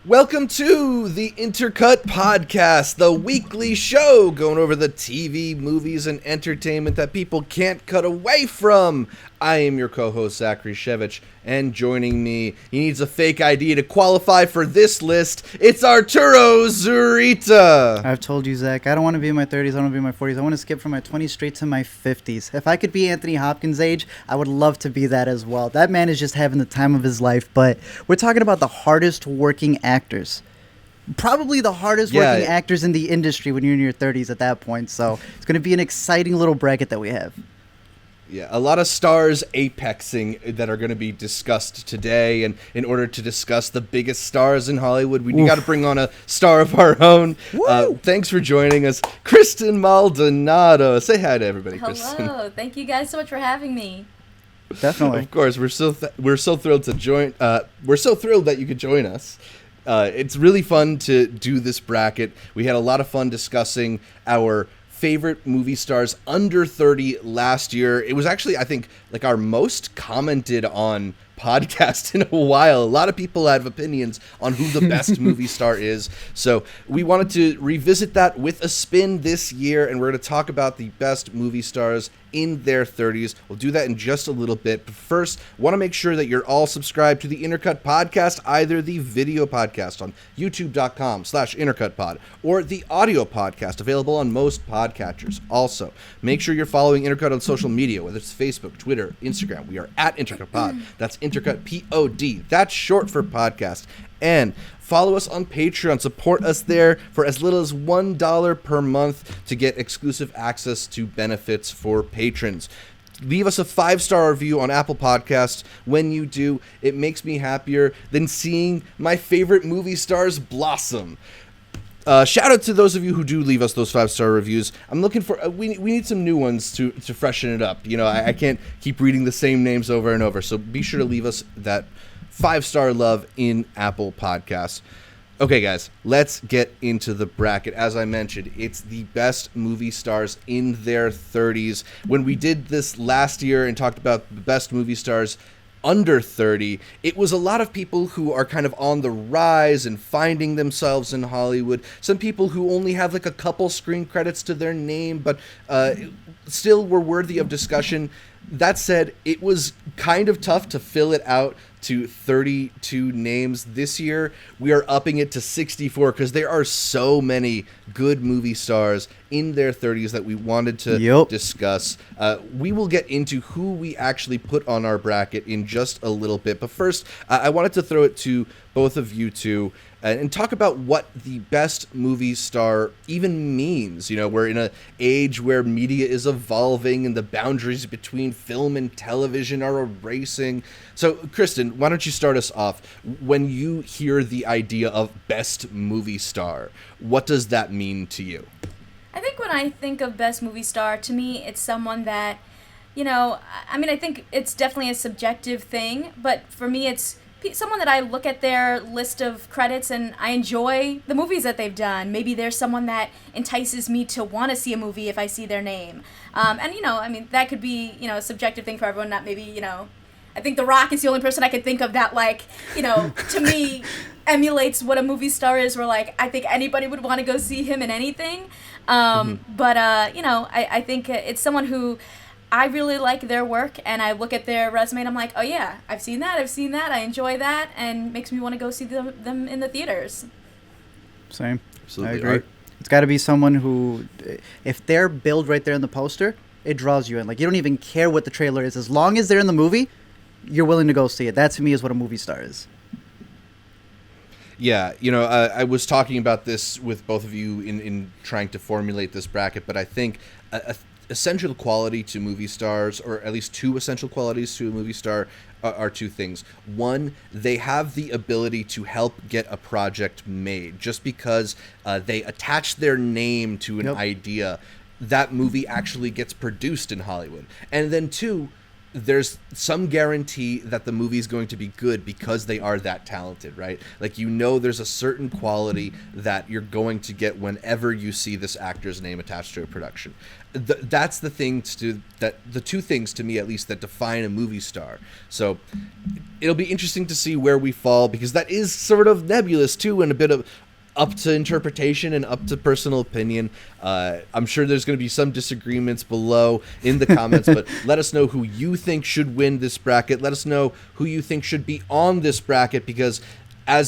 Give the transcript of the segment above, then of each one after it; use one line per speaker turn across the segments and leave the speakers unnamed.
Welcome to the Intercut Podcast, the weekly show going over the TV, movies, and entertainment that people can't cut away from. I am your co-host, Zach Regé-Jean, and joining me, he needs a fake ID to qualify for this list, it's Arturo Zurita.
I've told you, Zach, I don't want to be in my 30s, I don't want to be in my 40s, I want to skip from my 20s straight to my 50s. If I could be Anthony Hopkins' age, I would love to be that as well. That man is just having the time of his life, but we're talking about the hardest working actors. Probably the hardest working actors in the industry when you're in your 30s at that point, so it's going to be an exciting little bracket that we have.
Yeah, a lot of stars apexing that are going to be discussed today, and in order to discuss the biggest stars in Hollywood, we got to bring on a star of our own. Thanks for joining us, Kristen Maldonado. Say hi to everybody, Kristen.
Hello, thank you guys so much for having me.
Definitely.
Of course, we're so thrilled to join. We're so thrilled that you could join us. It's really fun to do this bracket. We had a lot of fun discussing our favorite movie stars under 30 last year. It was actually, I think, like our most commented on podcast in a while. A lot of people have opinions on who the best movie star is. So we wanted to revisit that with a spin this year, and we're going to talk about the best movie stars in their 30s. We'll do that in just a little bit. But first, want to make sure that you're all subscribed to the Intercut Podcast, either the video podcast on youtube.com/intercutpod or the audio podcast available on most podcatchers. Also, make sure you're following Intercut on social media, whether it's Facebook, Twitter, Instagram. We are at IntercutPod. That's Intercut Pod. That's short for podcast. And follow us on Patreon. Support us there for as little as $1 per month to get exclusive access to benefits for patrons. Leave us a 5-star review on Apple Podcasts. When you do, it makes me happier than seeing my favorite movie stars blossom. Shout out to those of you who do leave us those 5-star reviews. I'm looking for we need some new ones to freshen it up. You know, I can't keep reading the same names over and over. So be sure to leave us that 5-star love in Apple Podcasts. Okay, guys, let's get into the bracket. As I mentioned, it's the best movie stars in their 30s. When we did this last year and talked about the best movie stars under 30, it was a lot of people who are kind of on the rise and finding themselves in Hollywood. Some people who only have like a couple screen credits to their name, but still were worthy of discussion. That said, it was kind of tough to fill it out to 32 names. This year, we are upping it to 64 because there are so many good movie stars in their 30s that we wanted to discuss. We will get into who we actually put on our bracket in just a little bit. But first, I wanted to throw it to both of you two and talk about what the best movie star even means. You know, we're in an age where media is evolving and the boundaries between film and television are erasing. So, Kristen, why don't you start us off? When you hear the idea of best movie star, what does that mean to you?
I think when I think of best movie star, to me, it's someone that, you know, I mean, I think it's definitely a subjective thing, but for me, it's someone that I look at their list of credits and I enjoy the movies that they've done. Maybe there's someone that entices me to want to see a movie if I see their name. And, you know, I mean, that could be, you know, a subjective thing for everyone, not maybe, you know, I think The Rock is the only person I could think of that, like, you know, to me, emulates what a movie star is, where, like, I think anybody would want to go see him in anything. But, you know, I think it's someone who I really like their work, and I look at their resume and I'm like, oh yeah, I've seen that, I enjoy that, and makes me want to go see them in the theaters.
Same.
Absolutely.
I agree. It's got to be someone who, if they're billed right there in the poster, it draws you in. Like, you don't even care what the trailer is. As long as they're in the movie, you're willing to go see it. That, to me, is what a movie star is.
Yeah, you know, I was talking about this with both of you in trying to formulate this bracket, but I think essential quality to movie stars, or at least two essential qualities to a movie star, are two things. One, they have the ability to help get a project made. Just because they attach their name to an idea, that movie actually gets produced in Hollywood. And then two, there's some guarantee that the movie is going to be good because they are that talented, right? Like, you know, there's a certain quality that you're going to get whenever you see this actor's name attached to a production. That's the the two things to me, at least, that define a movie star. So it'll be interesting to see where we fall, because that is sort of nebulous too, and a bit of up to interpretation and up to personal opinion. I'm sure there's going to be some disagreements below in the comments, but let us know who you think should win this bracket. Let us know who you think should be on this bracket, because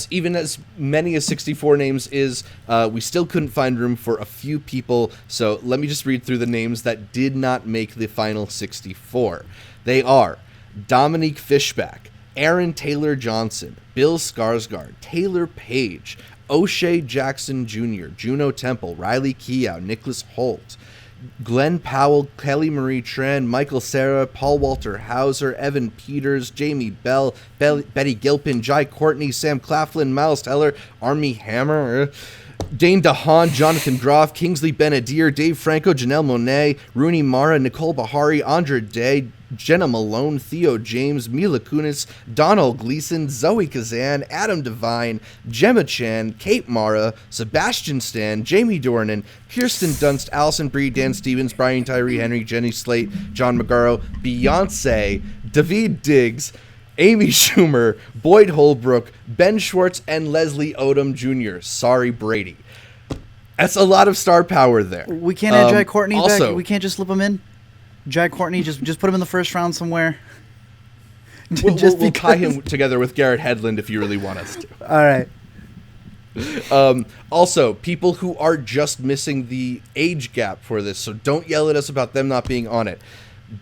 even as many as 64 names is, we still couldn't find room for a few people. So let me just read through the names that did not make the final 64. They are Dominique Fishback, Aaron Taylor Johnson, Bill Skarsgård, Taylor Page, O'Shea Jackson Jr., Juno Temple, Riley Keough, Nicholas Hoult, Glenn Powell, Kelly Marie Tran, Michael Cera, Paul Walter Hauser, Evan Peters, Jamie Bell, Betty Gilpin, Jai Courtney, Sam Claflin, Miles Teller, Armie Hammer, Dane DeHaan, Jonathan Groff, Kingsley Ben-Adir, Dave Franco, Janelle Monáe, Rooney Mara, Nicole Bahari, Andra Day, Jenna Malone, Theo James, Mila Kunis, Donald Gleason, Zoe Kazan, Adam Devine, Gemma Chan, Kate Mara, Sebastian Stan, Jamie Dornan, Kirsten Dunst, Allison Brie, Dan Stevens, Brian Tyree Henry, Jenny Slate, John Magaro, Beyonce, David Diggs, Amy Schumer, Boyd Holbrook, Ben Schwartz, and Leslie Odom Jr. Sorry, Brady. That's a lot of star power there.
We can't add Jai Courtney
also,
back. We can't just slip him in. Jai Courtney, just put him in the first round somewhere.
We'll tie him together with Garrett Hedlund if you really want us to.
All right.
Also, people who are just missing the age gap for this, so don't yell at us about them not being on it.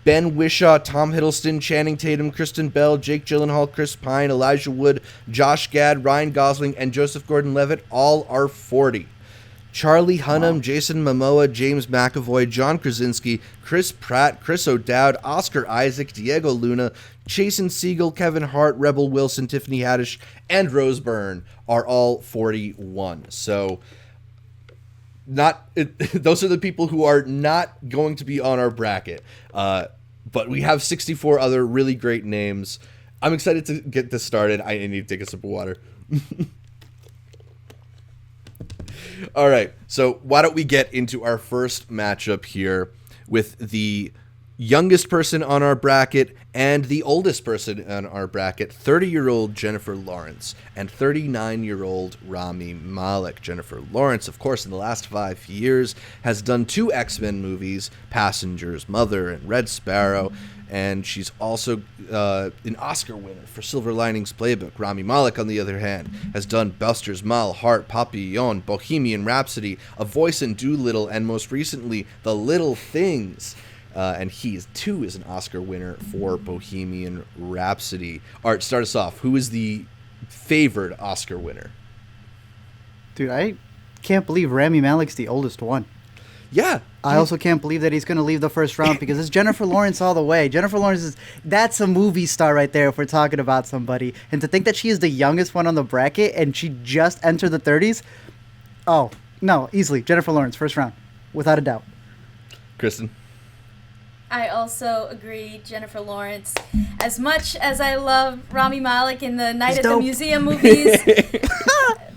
Ben Whishaw, Tom Hiddleston, Channing Tatum, Kristen Bell, Jake Gyllenhaal, Chris Pine, Elijah Wood, Josh Gad, Ryan Gosling, and Joseph Gordon-Levitt all are 40. Charlie Hunnam, Jason Momoa, James McAvoy, John Krasinski, Chris Pratt, Chris O'Dowd, Oscar Isaac, Diego Luna, Jason Segel, Kevin Hart, Rebel Wilson, Tiffany Haddish, and Rose Byrne are all 41. So those are the people who are not going to be on our bracket. But we have 64 other really great names. I'm excited to get this started. I need to take a sip of water. All right, so why don't we get into our first matchup here with the youngest person on our bracket and the oldest person on our bracket, 30-year-old Jennifer Lawrence and 39-year-old Rami Malek. Jennifer Lawrence, of course, in the last 5 years has done 2 X-Men movies, Passengers, Mother, and Red Sparrow, and she's also an Oscar winner for Silver Linings Playbook. Rami Malek, on the other hand, has done Buster's Mal, Heart, Papillon, Bohemian Rhapsody, A Voice in Doolittle, and most recently, The Little Things. And he, too, is an Oscar winner for Bohemian Rhapsody. Art, start us off. Who is the favored Oscar winner?
Dude, I can't believe Rami Malek's the oldest one.
Yeah.
I also can't believe that he's going to leave the first round, because it's Jennifer Lawrence all the way. Jennifer Lawrence that's a movie star right there if we're talking about somebody. And to think that she is the youngest one on the bracket and she just entered the 30s. Oh, no, easily. Jennifer Lawrence, first round, without a doubt.
Kristen?
I also agree, Jennifer Lawrence. As much as I love Rami Malek in the Night at the Museum movies,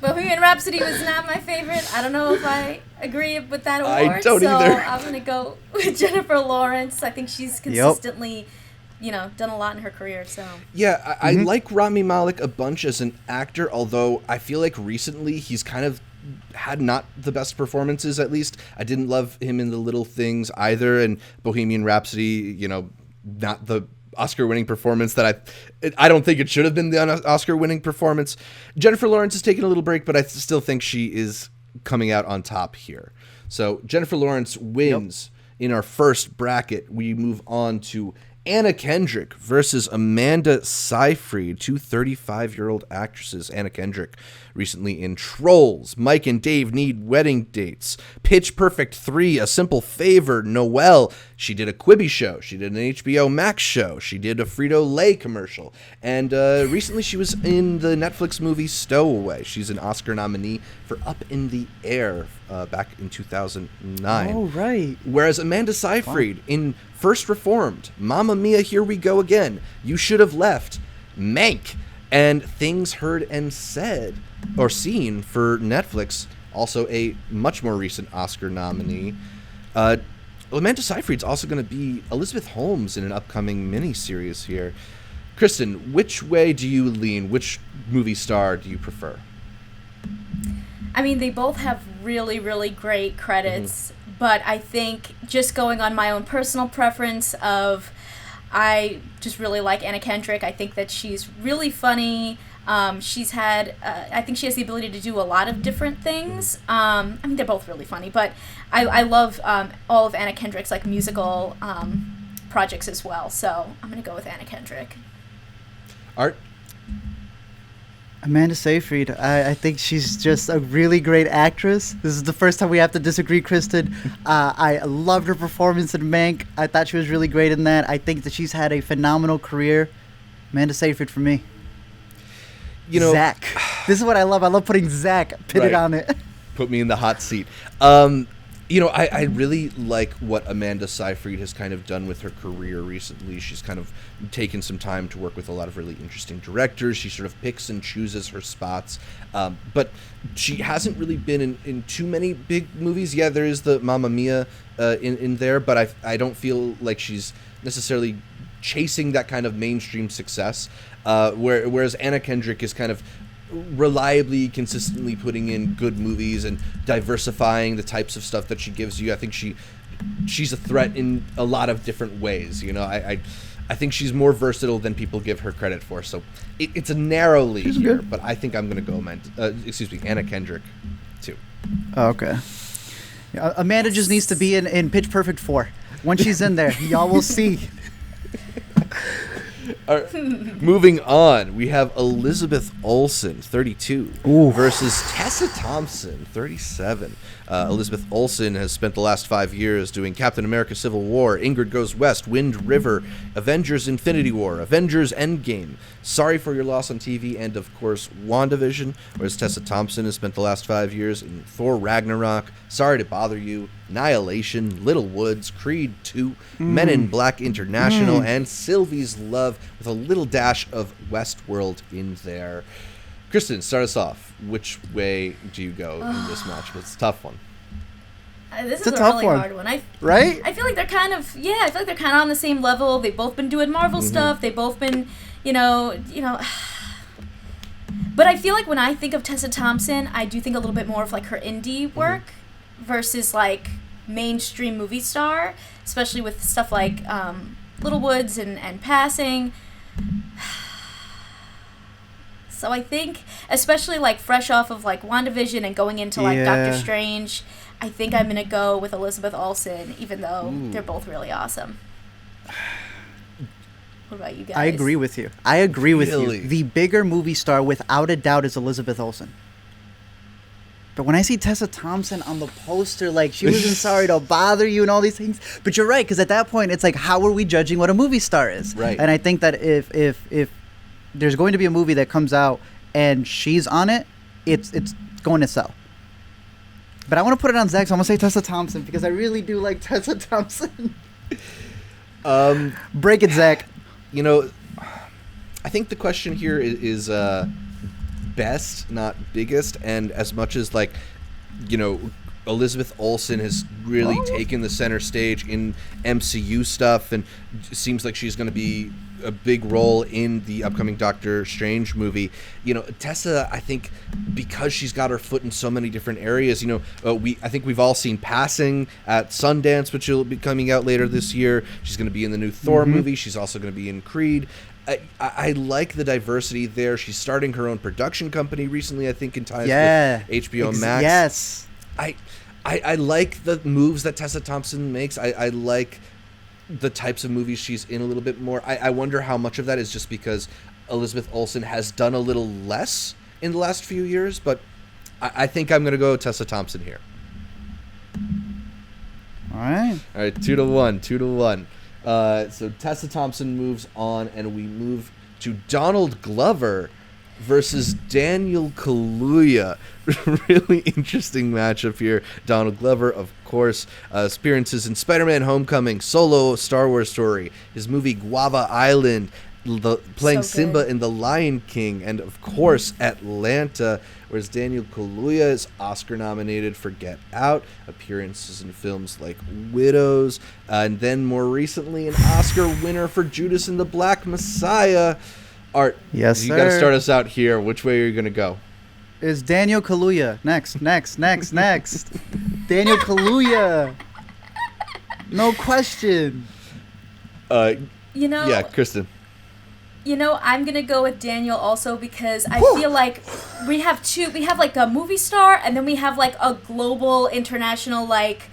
Bohemian Rhapsody was not my favorite. I don't know if I agree with that award.
I don't either.
I'm going to go with Jennifer Lawrence. I think she's consistently, done a lot in her career. So
yeah, I like Rami Malek a bunch as an actor, although I feel like recently he's kind of had not the best performances. At least I didn't love him in The Little Things either, and Bohemian Rhapsody, not the Oscar-winning performance that I don't think it should have been the Oscar-winning performance. Jennifer Lawrence is taking a little break, but I still think she is coming out on top here. So Jennifer Lawrence wins in our first bracket. We move on to Anna Kendrick versus Amanda Seyfried, 2 35-year-old actresses. Anna Kendrick recently in Trolls, Mike and Dave Need Wedding Dates, Pitch Perfect 3, A Simple Favor, Noelle. She did a Quibi show. She did an HBO Max show. She did a Frito-Lay commercial. And recently she was in the Netflix movie Stowaway. She's an Oscar nominee for Up in the Air, back in 2009.
Oh, right.
Whereas Amanda Seyfried in First Reformed, Mamma Mia, Here We Go Again, You Should Have Left, Mank, and Things Heard and Said, or Seen for Netflix, also a much more recent Oscar nominee. Amanda Seyfried's also going to be Elisabeth Holmes in an upcoming miniseries here. Kristen, which way do you lean? Which movie star do you prefer?
I mean, they both have really, really great credits, but I think just going on my own personal preference of, I just really like Anna Kendrick. I think that she's really funny. She's had, I think she has the ability to do a lot of different things. I mean, they're both really funny, but I love all of Anna Kendrick's like musical projects as well. So I'm going to go with Anna Kendrick.
Art?
Amanda Seyfried, I think she's just a really great actress. This is the first time we have to disagree, Kristen. I loved her performance in Mank. I thought she was really great in that. I think that she's had a phenomenal career. Amanda Seyfried for me.
You know,
Zach. This is what I love. I love putting Zach pitted on it.
Put me in the hot seat. You know, I really like what Amanda Seyfried has kind of done with her career recently. She's kind of taken some time to work with a lot of really interesting directors. She sort of picks and chooses her spots. But she hasn't really been in too many big movies. Yeah, there is the Mamma Mia in there, but I don't feel like she's necessarily chasing that kind of mainstream success. Whereas Anna Kendrick is kind of reliably, consistently putting in good movies and diversifying the types of stuff that she gives you. I think she's a threat in a lot of different ways. You know, I think she's more versatile than people give her credit for. So it's a narrow lead here, good. But I think I'm going to go Anna Kendrick too.
Oh, okay. Yeah, Amanda just needs to be in Pitch Perfect 4. Once she's in there, y'all will see.
Moving on, we have Elisabeth Olsen, 32, versus Tessa Thompson, 37. Elisabeth Olsen has spent the last 5 years doing Captain America Civil War, Ingrid Goes West, Wind River, Avengers Infinity War, Avengers Endgame, Sorry for Your Loss on TV, and of course WandaVision, whereas Tessa Thompson has spent the last 5 years in Thor Ragnarok, Sorry to Bother You, Annihilation, Little Woods, Creed 2, Men in Black International, and Sylvie's Love, with a little dash of Westworld in there. Kristen, start us off. Which way do you go in this match? It's a tough one.
This is a really hard one.
Right?
I feel like they're kind of on the same level. They've both been doing Marvel stuff. They've both been, you know. But I feel like when I think of Tessa Thompson, I do think a little bit more of like her indie work versus like mainstream movie star, especially with stuff like Little Woods and Passing. So I think, especially like fresh off of like WandaVision and going into like Doctor Strange, I think I'm gonna go with Elisabeth Olsen, even though they're both really awesome. What about you guys?
I agree with you. The bigger movie star, without a doubt, is Elisabeth Olsen. But when I see Tessa Thompson on the poster, like, she wasn't Sorry to Bother You and all these things. But you're right, because at that point, it's like, how are we judging what a movie star is?
Right.
And I think that if there's going to be a movie that comes out and she's on it, it's going to sell. But I want to put it on Zach, so I'm going to say Tessa Thompson, because I really do like Tessa Thompson. Break it, Zach.
You know, I think the question here is best, not biggest, and as much as, like, you know, Elisabeth Olsen has really taken the center stage in MCU stuff, and it seems like she's going to be a big role in the upcoming Doctor Strange movie. You know, Tessa, I think, because she's got her foot in so many different areas, you know, I think we've all seen Passing at Sundance, which will be coming out later this year. She's going to be in the new Thor movie. She's also going to be in Creed. I like the diversity there. She's starting her own production company recently, I think, in ties with HBO Max.
Yes.
I like the moves that Tessa Thompson makes. I like the types of movies she's in a little bit more. I wonder how much of that is just because Elisabeth Olsen has done a little less in the last few years, but I think I'm going to go Tessa Thompson here.
All right,
2-1. So Tessa Thompson moves on, and we move to Donald Glover versus Daniel Kaluuya. Really interesting matchup here. Donald Glover, of course, appearances in Spider-Man: Homecoming, Solo, Star Wars Story, his movie Guava Island, playing Simba in The Lion King, and of course Atlanta. Whereas Daniel Kaluuya is Oscar nominated for Get Out, appearances in films like Widows, and then more recently an Oscar winner for Judas and the Black Messiah. Art,
yes,
you got to start us out here. Which way are you going to go?
Is Daniel Kaluuya. Next. Daniel Kaluuya. No question.
Yeah, Kristen.
I'm going to go with Daniel also because I feel like we have like a movie star and then we have like a global international, like,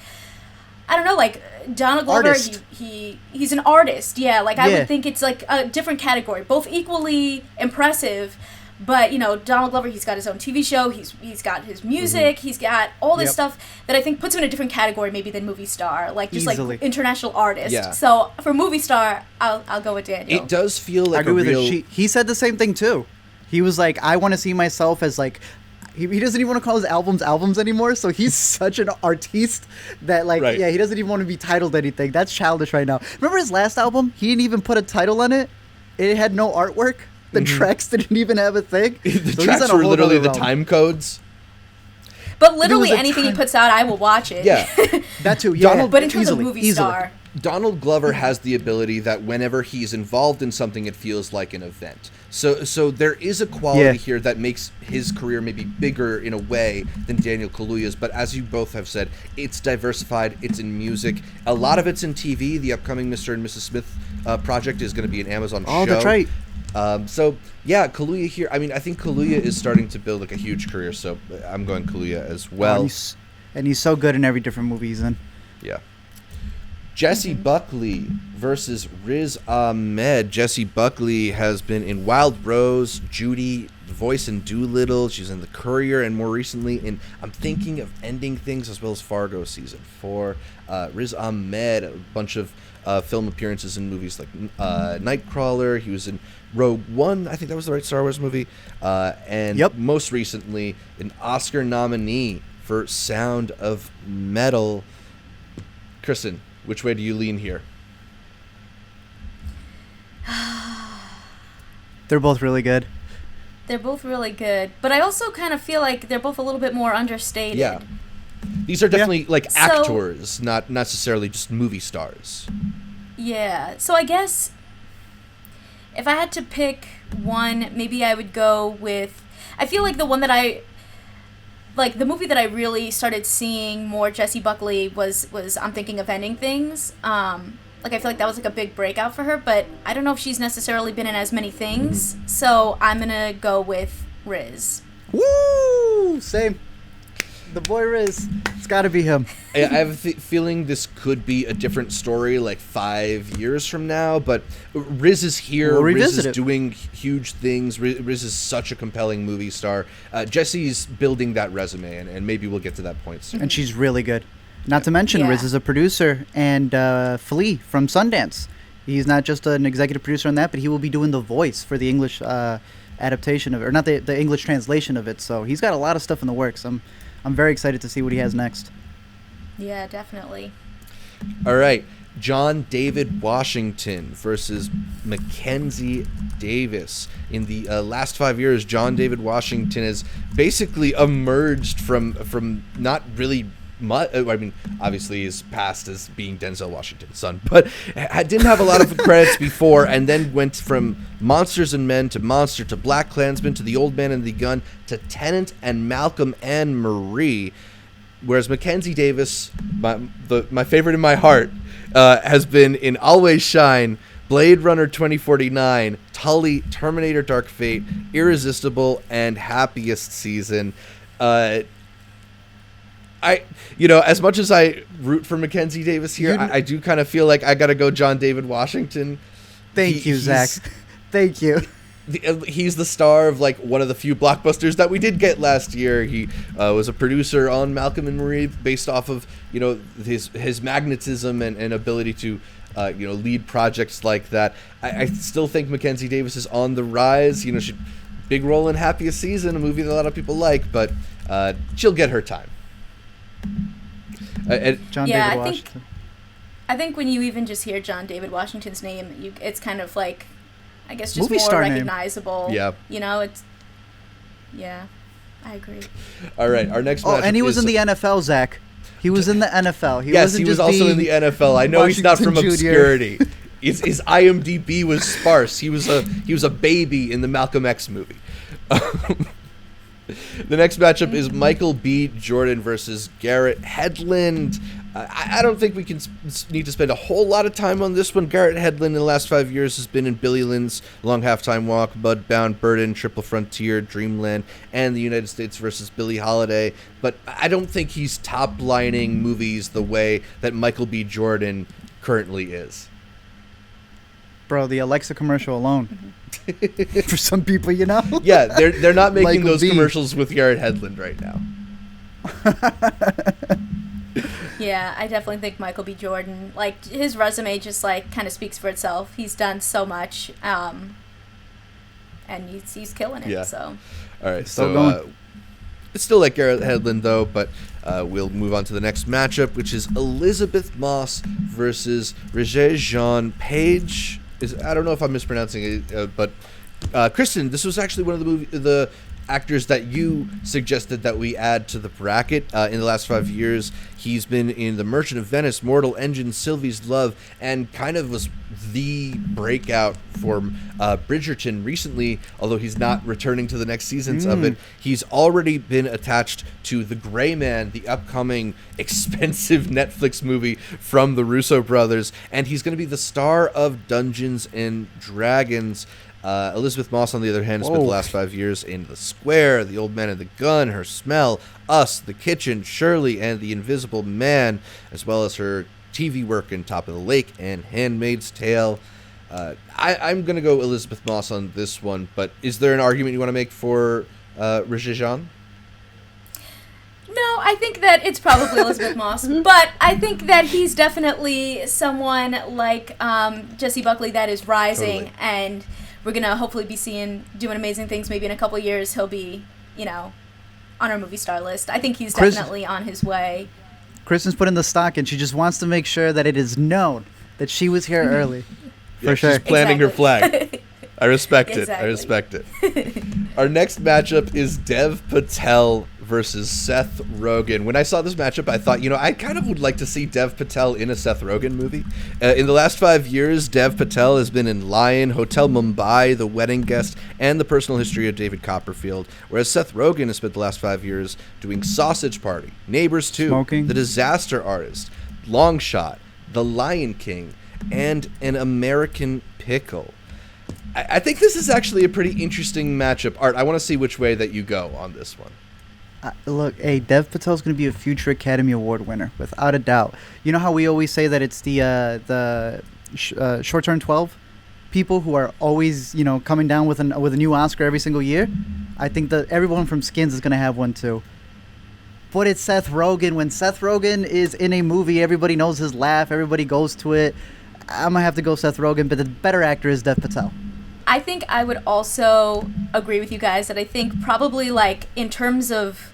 I don't know, like Donald Glover, he's an artist. Yeah, like I would think it's like a different category, both equally impressive. But, Donald Glover, he's got his own TV show, he's got his music, he's got all this stuff that I think puts him in a different category maybe than movie star, like just
easily.
like international artist.
Yeah.
So for movie star, I'll go with Daniel.
It does feel like
I agree with her. He said the same thing too. He was like, I want to see myself as like, he doesn't even want to call his albums anymore, so he's such an artiste that like, he doesn't even want to be titled anything. That's childish right now. Remember his last album? He didn't even put a title on it. It had no artwork. The tracks didn't even have a thing.
The tracks were literally the time codes.
But literally anything he puts out, I will watch it.
Yeah.
That too, yeah.
But in terms of movie star.
Donald Glover has the ability that whenever he's involved in something, it feels like an event. So there is a quality here that makes his career maybe bigger in a way than Daniel Kaluuya's. But as you both have said, it's diversified. It's in music. A lot of it's in TV. The upcoming Mr. and Mrs. Smith project is going to be an Amazon show.
Oh, that's right.
Kaluuya here. I mean, I think Kaluuya is starting to build like a huge career, so I'm going Kaluuya as well.
And he's so good in every different movie he's in.
Yeah. Jessie Buckley versus Riz Ahmed. Jessie Buckley has been in Wild Rose, Judy, The Voice in Doolittle. She's in The Courier, and more recently in I'm Thinking of Ending Things, as well as Fargo Season 4. Riz Ahmed, a bunch of film appearances in movies like Nightcrawler. He was in Rogue One, I think that was the right Star Wars movie. And most recently, an Oscar nominee for Sound of Metal. Kristen, which way do you lean here?
They're both really good.
They're both really good. But I also kind of feel like they're both a little bit more understated.
Yeah. These are definitely like actors, not necessarily just movie stars. Yeah.
So I guess if I had to pick one, maybe I would go with, I feel like the one that the movie that I really started seeing more Jessie Buckley was I'm Thinking of Ending Things. I feel like that was like a big breakout for her, but I don't know if she's necessarily been in as many things. So I'm gonna go with Riz.
Woo! Same. The boy Riz. It's got to be him.
I have a feeling this could be a different story like 5 years from now, but Riz is here. Riz is doing huge things. Riz is such a compelling movie star. Jessie's building that resume, and maybe we'll get to that point soon.
And she's really good. Not to mention, Riz is a producer, and Flea from Sundance. He's not just an executive producer on that, but he will be doing the voice for the English adaptation of it, or not the English translation of it. So he's got a lot of stuff in the works. I'm very excited to see what he has next.
Yeah, definitely.
All right. John David Washington versus Mackenzie Davis. In the last 5 years, John David Washington has basically emerged from not really much. I mean, obviously he's passed as being Denzel Washington's son, but didn't have a lot of credits before, and then went from Monsters and Men to Monster to Black Klansman to The Old Man and the Gun to Tenant and Malcolm and Marie. Whereas Mackenzie Davis, my favorite in my heart, has been in Always Shine, Blade Runner 2049, Tully, Terminator Dark Fate, Irresistible, and Happiest Season. As much as I root for Mackenzie Davis here, I do kind of feel like I got to go John David Washington.
Thank you, Zach. Thank you.
He's the star of like one of the few blockbusters that we did get last year. He was a producer on Malcolm and Marie, based off of his magnetism and ability to lead projects like that. I still think Mackenzie Davis is on the rise. She big role in Happiest Season, a movie that a lot of people like, but she'll get her time.
John David Washington.
I think when you even just hear John David Washington's name, it's kind of like, I guess, just
Movie
more
star
recognizable.
name. Yeah.
You know, it's... Yeah, I agree.
All right, our next matchup
and he was in the NFL, Zach. He was in the NFL. He
was also in the NFL. I know
Washington
he's not from
Jr.
obscurity. His IMDb was sparse. He was a baby in the Malcolm X movie. The next matchup is Michael B. Jordan versus Garrett Hedlund. I don't think we need to spend a whole lot of time on this one. Garrett Hedlund in the last 5 years has been in Billy Lynn's Long Halftime Walk, Mudbound, Burden, Triple Frontier, Dreamland, and The United States versus Billie Holiday. But I don't think he's top-lining movies the way that Michael B. Jordan currently is.
Bro, the Alexa commercial alone. For some people, you know?
Yeah, they're not making
Michael
those
B.
commercials with Garrett Hedlund right now.
Yeah, I definitely think Michael B. Jordan, like, his resume just, like, kind of speaks for itself. He's done so much, and he's killing it,
Yeah.
so.
All right,
Still
so
going.
it's still like Garrett Hedlund, though, but we'll move on to the next matchup, which is Elisabeth Moss versus Regé-Jean Page. I don't know if I'm mispronouncing it, but Kristen, this was actually one of the actors that you suggested that we add to the bracket in the last 5 years. He's been in The Merchant of Venice, Mortal Engine, Sylvie's Love, and kind of was the breakout for Bridgerton recently, although he's not returning to the next seasons of it. He's already been attached to The Gray Man, the upcoming expensive Netflix movie from the Russo brothers, and he's going to be the star of Dungeons and Dragons. Elisabeth Moss, on the other hand, has spent the last 5 years in The Square, The Old Man and the Gun, Her Smell, Us, The Kitchen, Shirley, and The Invisible Man, as well as her TV work in Top of the Lake and Handmaid's Tale. I'm going to go Elisabeth Moss on this one, but is there an argument you want to make for Regé-Jean?
No, I think that it's probably Elisabeth Moss, but I think that he's definitely someone like Jessie Buckley that is rising,
Totally.
and we're going to hopefully be doing amazing things. Maybe in a couple of years he'll be, on our movie star list. I think he's definitely on his way.
Kristen's put in the stock, and she just wants to make sure that it is known that she was here early. For sure.
She's planting her
Exactly.
flag. I respect it. I
Exactly.
respect it. Our next matchup is Dev Patel versus Seth Rogen. When I saw this matchup, I thought, I kind of would like to see Dev Patel in a Seth Rogen movie. In the last 5 years, Dev Patel has been in Lion, Hotel Mumbai, The Wedding Guest, and The Personal History of David Copperfield, whereas Seth Rogen has spent the last 5 years doing Sausage Party, Neighbors 2,
Smoking.
The Disaster Artist, Long Shot, The Lion King, and An American Pickle. I think this is actually a pretty interesting matchup. Art, I want to see which way that you go on this one.
Look, Dev Patel's going to be a future Academy Award winner, without a doubt. You know how we always say that it's the short-term 12 people who are always, coming down with a new Oscar every single year? I think that everyone from Skins is going to have one too. But it's Seth Rogen. When Seth Rogen is in a movie, everybody knows his laugh, everybody goes to it. I'm going to have to go Seth Rogen, but the better actor is Dev Patel.
I think I would also agree with you guys that I think probably, like, in terms of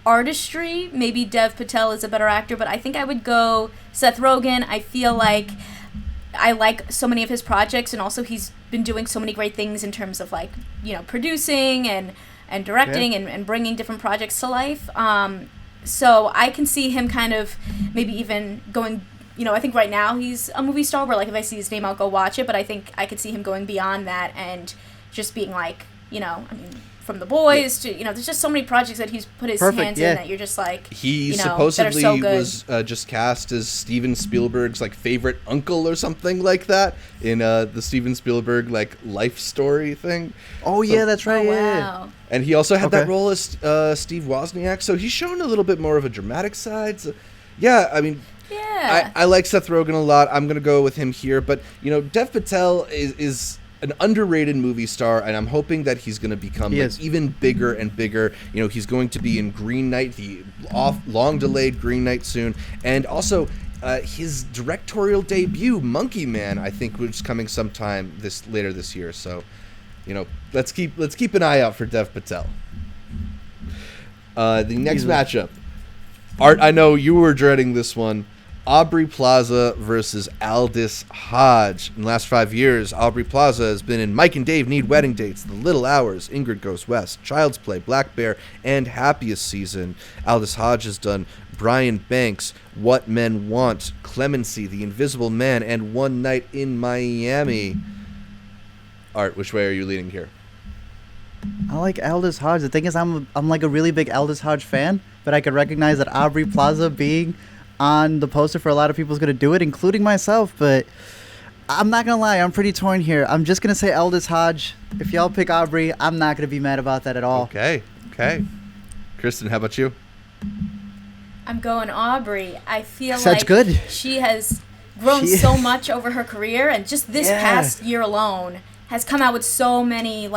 artistry, maybe Dev Patel is a better actor, but I think I would go Seth Rogen. I feel like I like so many of his projects, and also he's been doing so many great things in terms of, like, producing and directing and bringing different projects to life. So I can see him kind of maybe even going, I think right now he's a movie star where, like, if I see his name, I'll go watch it, but I think I could see him going beyond that and just being like, from The Boys to, there's just so many projects that he's put his hands in that you're just like,
he
that are
supposedly
so good.
was just cast as Steven Spielberg's, like, favorite uncle or something like that in the Steven Spielberg, like, life story thing.
Oh, yeah, that's right.
Oh,
Yeah.
wow.
And he also had that
Okay.
role as Steve Wozniak, so he's shown a little bit more of a dramatic side. So, yeah, I mean,
Yeah.
I like Seth Rogen a lot. I'm going to go with him here. But, Dev Patel is an underrated movie star, and I'm hoping that he's going to become even bigger and bigger. He's going to be in Green Knight, the long-delayed Green Knight soon. And also, his directorial debut, Monkey Man, I think was coming sometime later this year. So let's keep an eye out for Dev Patel. The next matchup, Art, I know you were dreading this one. Aubrey Plaza versus Aldis Hodge. In the last 5 years, Aubrey Plaza has been in Mike and Dave Need Wedding Dates, The Little Hours, Ingrid Goes West, Child's Play, Black Bear, and Happiest Season. Aldis Hodge has done Brian Banks, What Men Want, Clemency, The Invisible Man, and One Night in Miami. Art, which way are you leaning here?
I like Aldis Hodge. The thing is, I'm like a really big Aldis Hodge fan, but I could recognize that Aubrey Plaza being on the poster for a lot of people is going to do it, including myself. But I'm not going to lie, I'm pretty torn here. I'm just going to say Aldis Hodge. If y'all pick Aubrey, I'm not going to be mad about that at all.
Okay. Kristen, how about you?
I'm going Aubrey. I feel
Such
like
good.
She has grown so much over her career, and just this past year alone has come out with so many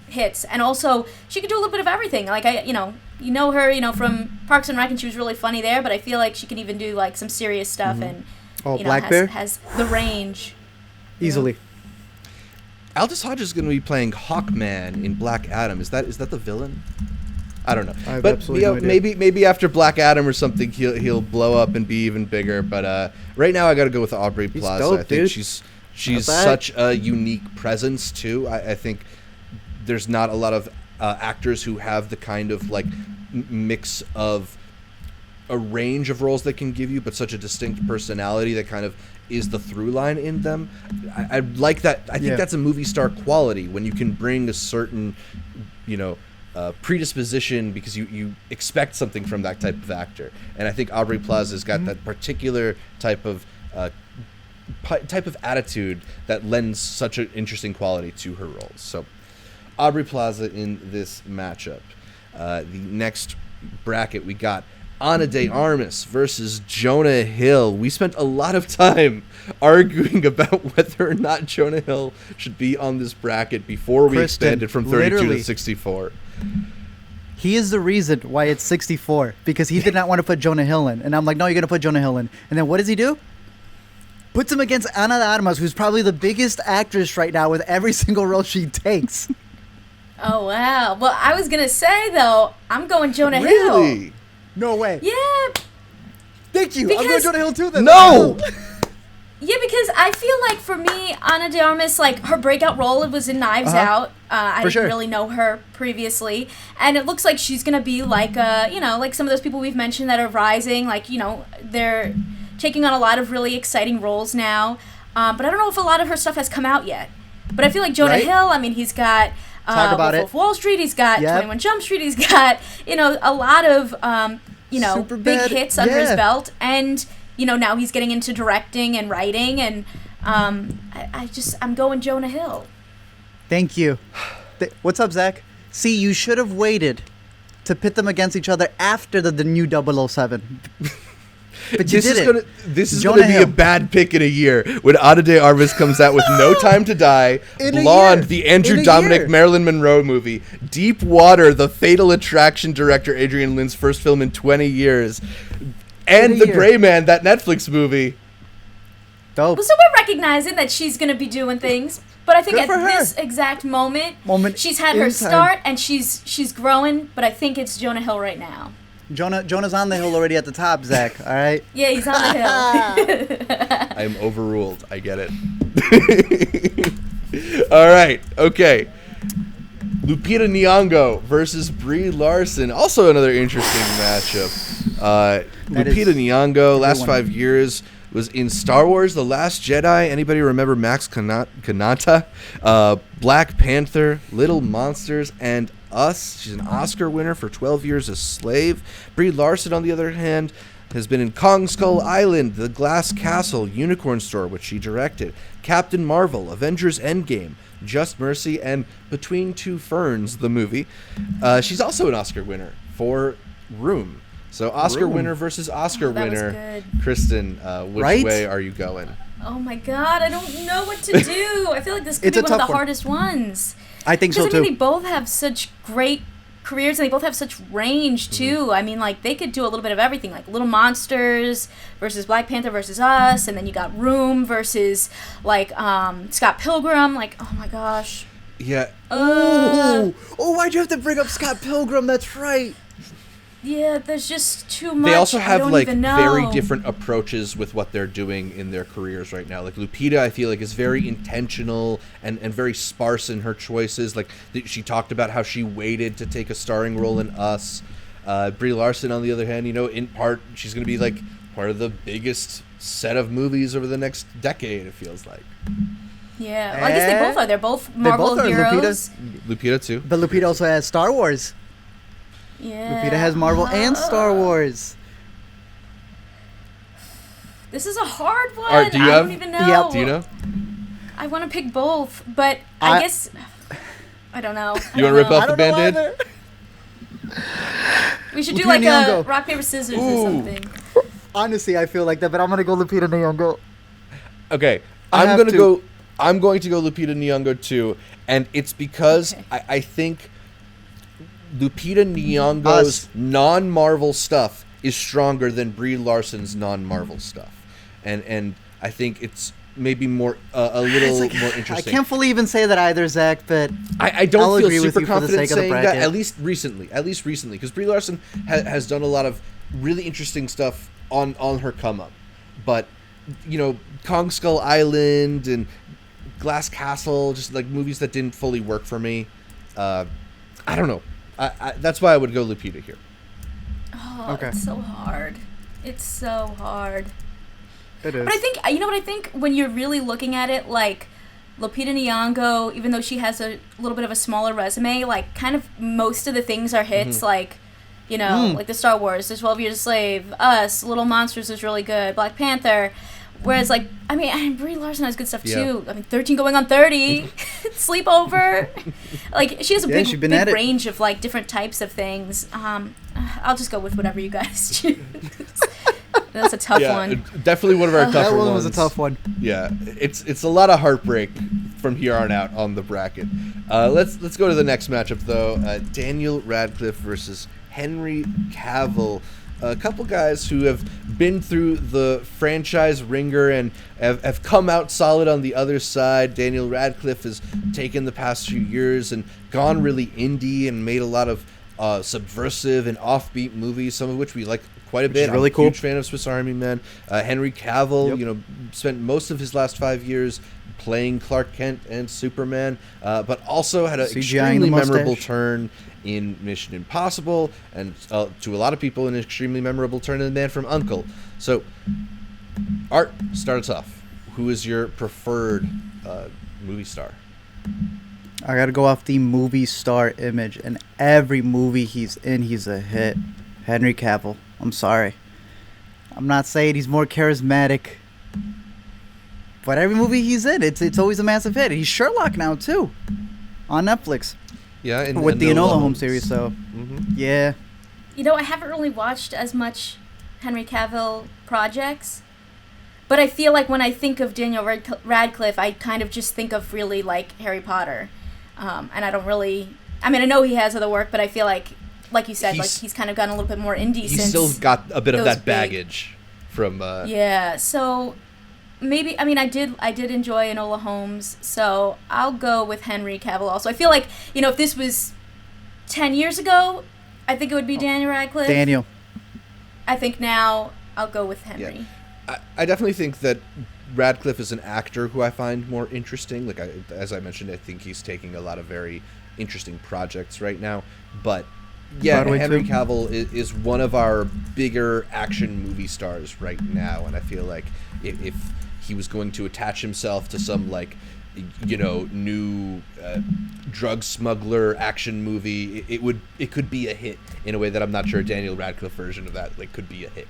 hits. And also, she could do a little bit of everything. You know her, from Parks and Rec, and she was really funny there. But I feel like she can even do some serious stuff, and
Black Bear
has the range.
Easily.
Aldis Hodge is going to be playing Hawkman in Black Adam. Is that the villain? I don't know.
I have absolutely no idea.
Maybe after Black Adam or something, he'll blow up and be even bigger. But right now, I got to go with Aubrey Plaza.
Dope,
I think
dude.
she's such a unique presence too. I think there's not a lot of actors who have the kind of mix of a range of roles they can give you, but such a distinct personality that kind of is the through line in them. I like that. I think that's a movie star quality when you can bring a certain, predisposition because you expect something from that type of actor. And I think Aubrey Plaza's got that particular type of attitude that lends such an interesting quality to her roles. So Aubrey Plaza in this matchup. The next bracket, we got Ana de Armas versus Jonah Hill. We spent a lot of time arguing about whether or not Jonah Hill should be on this bracket before we expanded from 32 to 64.
He is the reason why it's 64, because he did not want to put Jonah Hill in. And I'm like, no, you're going to put Jonah Hill in. And then what does he do? Puts him against Ana de Armas, who's probably the biggest actress right now with every single role she takes.
Oh, wow. Well, I was going to say, though, I'm going Jonah Hill.
Really?
No way.
Yeah.
Thank you. I'm going Jonah Hill too then.
No!
Yeah, because I feel like for me, Ana de Armas, her breakout role was in Knives Out. I didn't really know her previously. And it looks like she's going to be like some of those people we've mentioned that are rising. They're taking on a lot of really exciting roles now. But I don't know if a lot of her stuff has come out yet. But I feel like Jonah Hill, he's got
Talk about
Wolf of Wall Street, he's got 21 Jump Street, he's got, a lot of, big hits under his belt. And, now he's getting into directing and writing. And I'm going Jonah Hill.
Thank you. What's up, Zach? See, you should have waited to pit them against each other after the new 007. But you did
this is going to be a bad pick in a year when Ana de Armas comes out with No Time to Die, Blonde, the Andrew Dominic Marilyn Monroe movie, Deep Water, the Fatal Attraction director Adrian Lynn's first film in 20 years, and The Gray Man, that Netflix movie.
Dope.
Well, so we're recognizing that she's going to be doing things. But I think at this exact moment, she's had her start and she's growing. But I think it's Jonah Hill right now.
Jonah's on the hill already at the top, Zach. All right.
Yeah, he's on the hill.
I'm overruled. I get it. All right. Okay. Lupita Nyong'o versus Brie Larson. Also another interesting matchup. Lupita Nyong'o, last 5 years, was in Star Wars: The Last Jedi. Anybody remember Max Kanata? Black Panther, Little Monsters, and Us. She's an Oscar winner for 12 Years a Slave. Brie Larson, on the other hand, has been in Kong Skull Island, The Glass Castle, Unicorn Store, which she directed, Captain Marvel, Avengers Endgame, Just Mercy, and Between Two Ferns, the movie. She's also an Oscar winner for Room. So Oscar winner versus Oscar winner. Kristen, which way are you going?
Oh my God, I don't know what to do. I feel like this could be one of the hardest ones.
I think so too.
They both have such great careers and they both have such range too. They could do a little bit of everything, like Little Monsters versus Black Panther versus Us, and then you got Room versus Scott Pilgrim. Oh my gosh.
Yeah.
Oh, why'd you have to bring up Scott Pilgrim? That's right.
Yeah, there's just too much.
They also
I
have
don't
like
even know.
very different approaches with what they're doing in their careers right now. Like Lupita, I feel like is very intentional and very sparse in her choices. Like she talked about how she waited to take a starring role in Us. Brie Larson, on the other hand, in part she's going to be like part of the biggest set of movies over the next decade. It feels like.
Yeah, well, I guess they both are. They're both Marvel
are.
heroes.
Lupita too.
But Lupita also has Star Wars.
Yeah.
Lupita has Marvel and Star Wars.
This is a hard one.
All right, do you
I
have?
don't even know.
Yep.
Do you know?
I want to pick both, but I guess I don't know.
You want to rip off the Band-Aid?
We should do
Lupita
like a
Nyong'o.
rock paper scissors
Ooh.
or something.
Honestly, I feel like that, but I'm gonna go Lupita Nyong'o.
Okay,
I
I'm
have
gonna
to.
go. I'm going to go Lupita Nyong'o too, and it's because
Okay.
I think Lupita Nyong'o's
Us.
non-Marvel stuff is stronger than Brie Larson's non-Marvel stuff, and I think it's maybe more a little more
I
interesting.
can't fully even say that either, Zach, but
I don't
I'll
feel
agree with
super
you for the
confident
sake of the
saying that.
bracket.
At least recently, because Brie Larson has done a lot of really interesting stuff on her come up, but Kong Skull Island and Glass Castle, just like movies that didn't fully work for me. I don't know. That's why I would go Lupita here.
Oh,
Okay.
it's so hard. It's so hard.
it is.
But I think what I think when you're really looking at it, like Lupita Nyong'o, even though she has a little bit of a smaller resume, like kind of most of the things are hits. Like like the Star Wars, the 12 Years a Slave, Us, Little Monsters is really good, Black Panther. Whereas, like, and Brie Larson has good stuff
Yeah.
too. 13 going on 30, Sleepover. Like, she has a
she's been at
big
it.
range of like different types of things. I'll just go with whatever you guys choose. That's a tough one.
Definitely one of our tougher
That one
ones.
was a tough one.
Yeah, it's a lot of heartbreak from here on out on the bracket. Let's go to the next matchup though. Daniel Radcliffe versus Henry Cavill. A couple guys who have been through the franchise ringer and have come out solid on the other side. Daniel Radcliffe has taken the past few years and gone really indie and made a lot of subversive and offbeat movies, some of which we like quite a bit.
Really
I'm
cool.
a huge fan of Swiss Army Man. Henry Cavill, spent most of his last 5 years playing Clark Kent and Superman, but also had an
CGI-ing
extremely
the
memorable
mustache.
turn in Mission Impossible, and to a lot of people, an extremely memorable turn in The Man from U.N.C.L.E. So, Art, start us off. Who is your preferred movie star?
I gotta go off the movie star image, and every movie he's in, he's a hit. Henry Cavill. I'm sorry. I'm not saying he's more charismatic, but every movie he's in, it's always a massive hit. He's Sherlock now too, on Netflix.
Yeah,
With the Enola Holmes series, so yeah.
I haven't really watched as much Henry Cavill projects, but I feel like when I think of Daniel Radcliffe, I kind of just think of really like Harry Potter, and I don't really. I mean, I know he has other work, but I feel like you said, he's kind of gotten a little bit more indie
He's
since.
still got a bit of
those
that baggage from.
Yeah, so maybe I did enjoy Enola Holmes, so I'll go with Henry Cavill also. I feel like if this was 10 years ago, I think it would be Daniel Radcliffe.
Daniel.
I think now I'll go with Henry.
Yeah. I definitely think that Radcliffe is an actor who I find more interesting. Like as I mentioned, I think he's taking a lot of very interesting projects right now. But yeah,
Broadway
Henry
too.
Cavill is one of our bigger action movie stars right now, and I feel like if he was going to attach himself to some new drug smuggler action movie, it could be a hit in a way that I'm not sure a Daniel Radcliffe version of that could be a hit.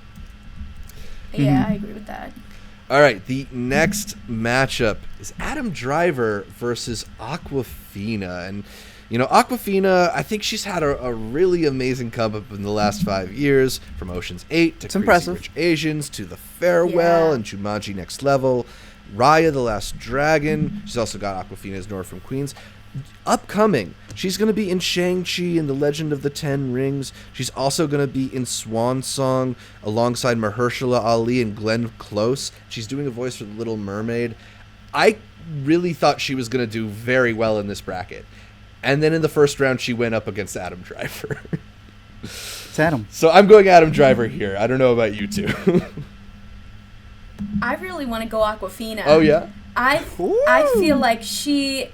Yeah, I agree with that.
All right, the next matchup is Adam Driver versus Awkwafina. And, Awkwafina, I think she's had a really amazing come up in the last 5 years, from Ocean's 8 to
It's
Crazy
impressive.
Rich Asians to The Farewell
Yeah.
and Jumanji Next Level, Raya the Last Dragon. She's also got Awkwafina's Nora from Queens. Upcoming, she's going to be in Shang-Chi and the Legend of the Ten Rings. She's also going to be in Swan Song alongside Mahershala Ali and Glenn Close. She's doing a voice for The Little Mermaid. I really thought she was going to do very well in this bracket. And then in the first round, she went up against Adam Driver.
It's Adam.
So I'm going Adam Driver here. I don't know about you two.
I really want to go Awkwafina.
Oh, yeah?
I feel like she's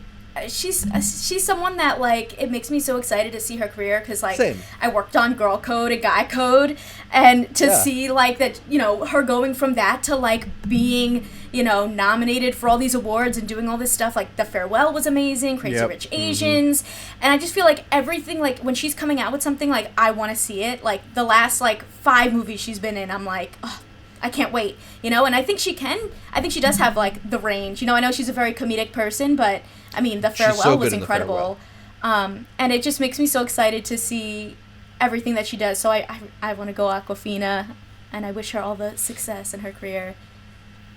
someone that, like, it makes me so excited to see her career because, like,
Same.
I worked on Girl Code and Guy Code, and to see, like, that, you know, her going from that to, like, being, you know, nominated for all these awards and doing all this stuff, like, The Farewell was amazing, Crazy Rich Asians, and I just feel like everything, like, when she's coming out with something, like, I want to see it. Like, the last, like, 5 movies she's been in, I'm like, oh, I can't wait, you know, and I think she does have, like, the range. You know, I know she's a very comedic person, but, I mean, The Farewell was incredible. And it just makes me so excited to see everything that she does. So I want to go Awkwafina, and I wish her all the success in her career.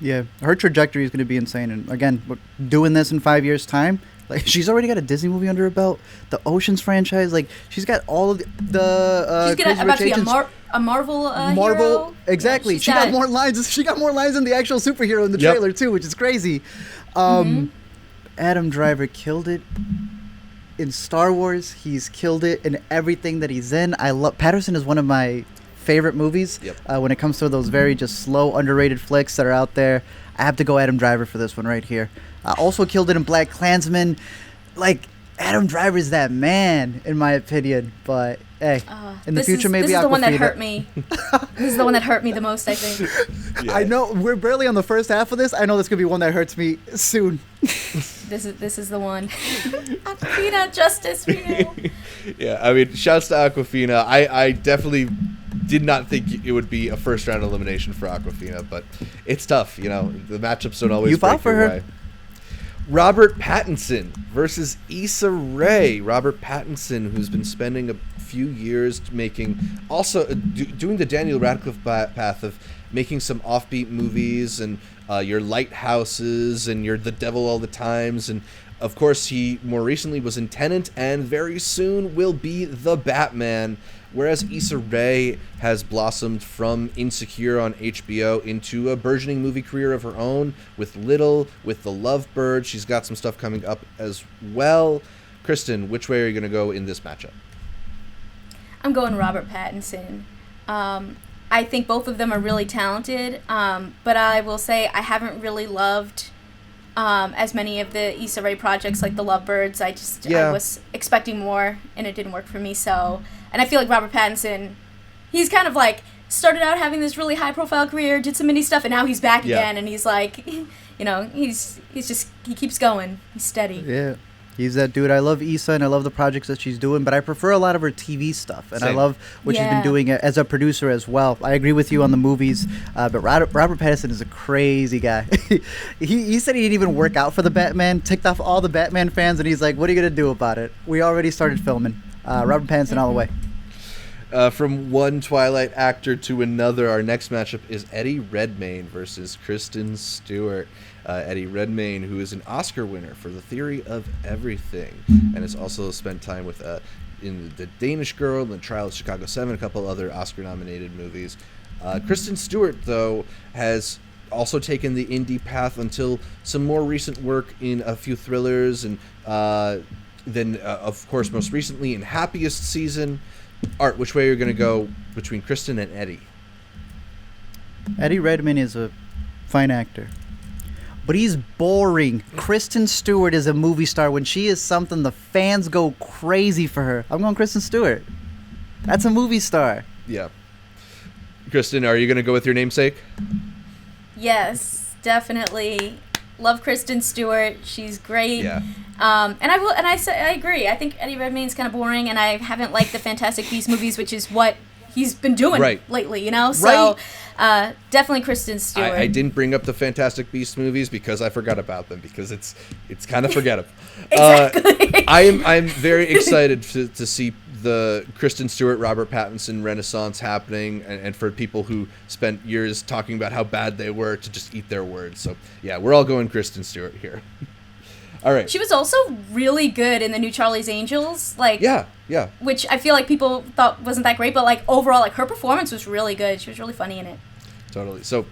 Yeah, her trajectory is going to be insane. And again, doing this in 5 years' time, like she's already got a Disney movie under her belt, the Ocean's franchise. Like she's got all of the
she's about to be a Marvel hero.
Exactly. She got more lines. She got more lines than the actual superhero in the trailer too, which is crazy. Adam Driver killed it in Star Wars. He's killed it in everything that he's in. I love Pattinson is one of my favorite movies when it comes to those very just slow, underrated flicks that are out there. I have to go Adam Driver for this one right here. Also killed it in Black Klansman. Like, Adam Driver's that man, in my opinion. But, hey, in the future, maybe Awkwafina. This is the one that hurt me. This is the one that hurt me the most, I think. I know, we're barely on the first half of this. I know this could be one that hurts me soon.
This is the one. Awkwafina, justice for you.
Yeah, I mean, shouts to Awkwafina. I definitely did not think it would be a first round elimination for Awkwafina, but it's tough, you know. The matchups don't always break your way. Robert Pattinson versus Issa Rae. Robert Pattinson, who's been spending a few years making, also doing the Daniel Radcliffe path of making some offbeat movies and your Lighthouses and your The Devil All the Times, and of course he more recently was in Tenet and very soon will be The Batman. Whereas Issa Rae has blossomed from Insecure on HBO into a burgeoning movie career of her own with Little, with The Lovebird. She's got some stuff coming up as well. Kristen, which way are you going to go in this matchup?
I'm going Robert Pattinson. I think both of them are really talented, but I will say I haven't really loved as many of the Issa Rae projects like The Lovebirds. I was expecting more, and it didn't work for me, so... And I feel like Robert Pattinson, he's kind of like started out having this really high-profile career, did some indie stuff, and now he's back again, and he's like, you know, he keeps going. He's steady.
Yeah, he's that dude. I love Issa, and I love the projects that she's doing, but I prefer a lot of her TV stuff, and I love what she's been doing as a producer as well. I agree with you on the movies, but Robert Pattinson is a crazy guy. he said he didn't even work out for the Batman, ticked off all the Batman fans, and he's like, what are you going to do about it? We already started filming. Robert Pattinson all the way.
From one Twilight actor to another, our next matchup is Eddie Redmayne versus Kristen Stewart. Eddie Redmayne, who is an Oscar winner for The Theory of Everything, and has also spent time with in The Danish Girl, and The Trial of Chicago 7, a couple other Oscar-nominated movies. Kristen Stewart, though, has also taken the indie path until some more recent work in a few thrillers, and then, of course, most recently in Happiest Season. Art, which way are you going to go between Kristen and Eddie?
Eddie Redmayne is a fine actor, but he's boring. Kristen Stewart is a movie star. When she is something, the fans go crazy for her. I'm going Kristen Stewart. That's a movie star.
Yeah. Kristen, are you going to go with your namesake?
Yes, definitely. Love Kristen Stewart. She's great.
Yeah.
I agree. I think Eddie Redmayne's kind of boring, and I haven't liked the Fantastic Beasts movies, which is what he's been doing lately, you know? So, definitely Kristen Stewart.
I didn't bring up the Fantastic Beasts movies because I forgot about them, because it's kind of forgettable.
Exactly.
I'm very excited to see the Kristen Stewart, Robert Pattinson renaissance happening, and for people who spent years talking about how bad they were to just eat their words. So, yeah, we're all going Kristen Stewart here. All right.
She was also really good in the new Charlie's Angels, like
yeah,
which I feel like people thought wasn't that great, but like overall, like her performance was really good. She was really funny in it.
Totally. So,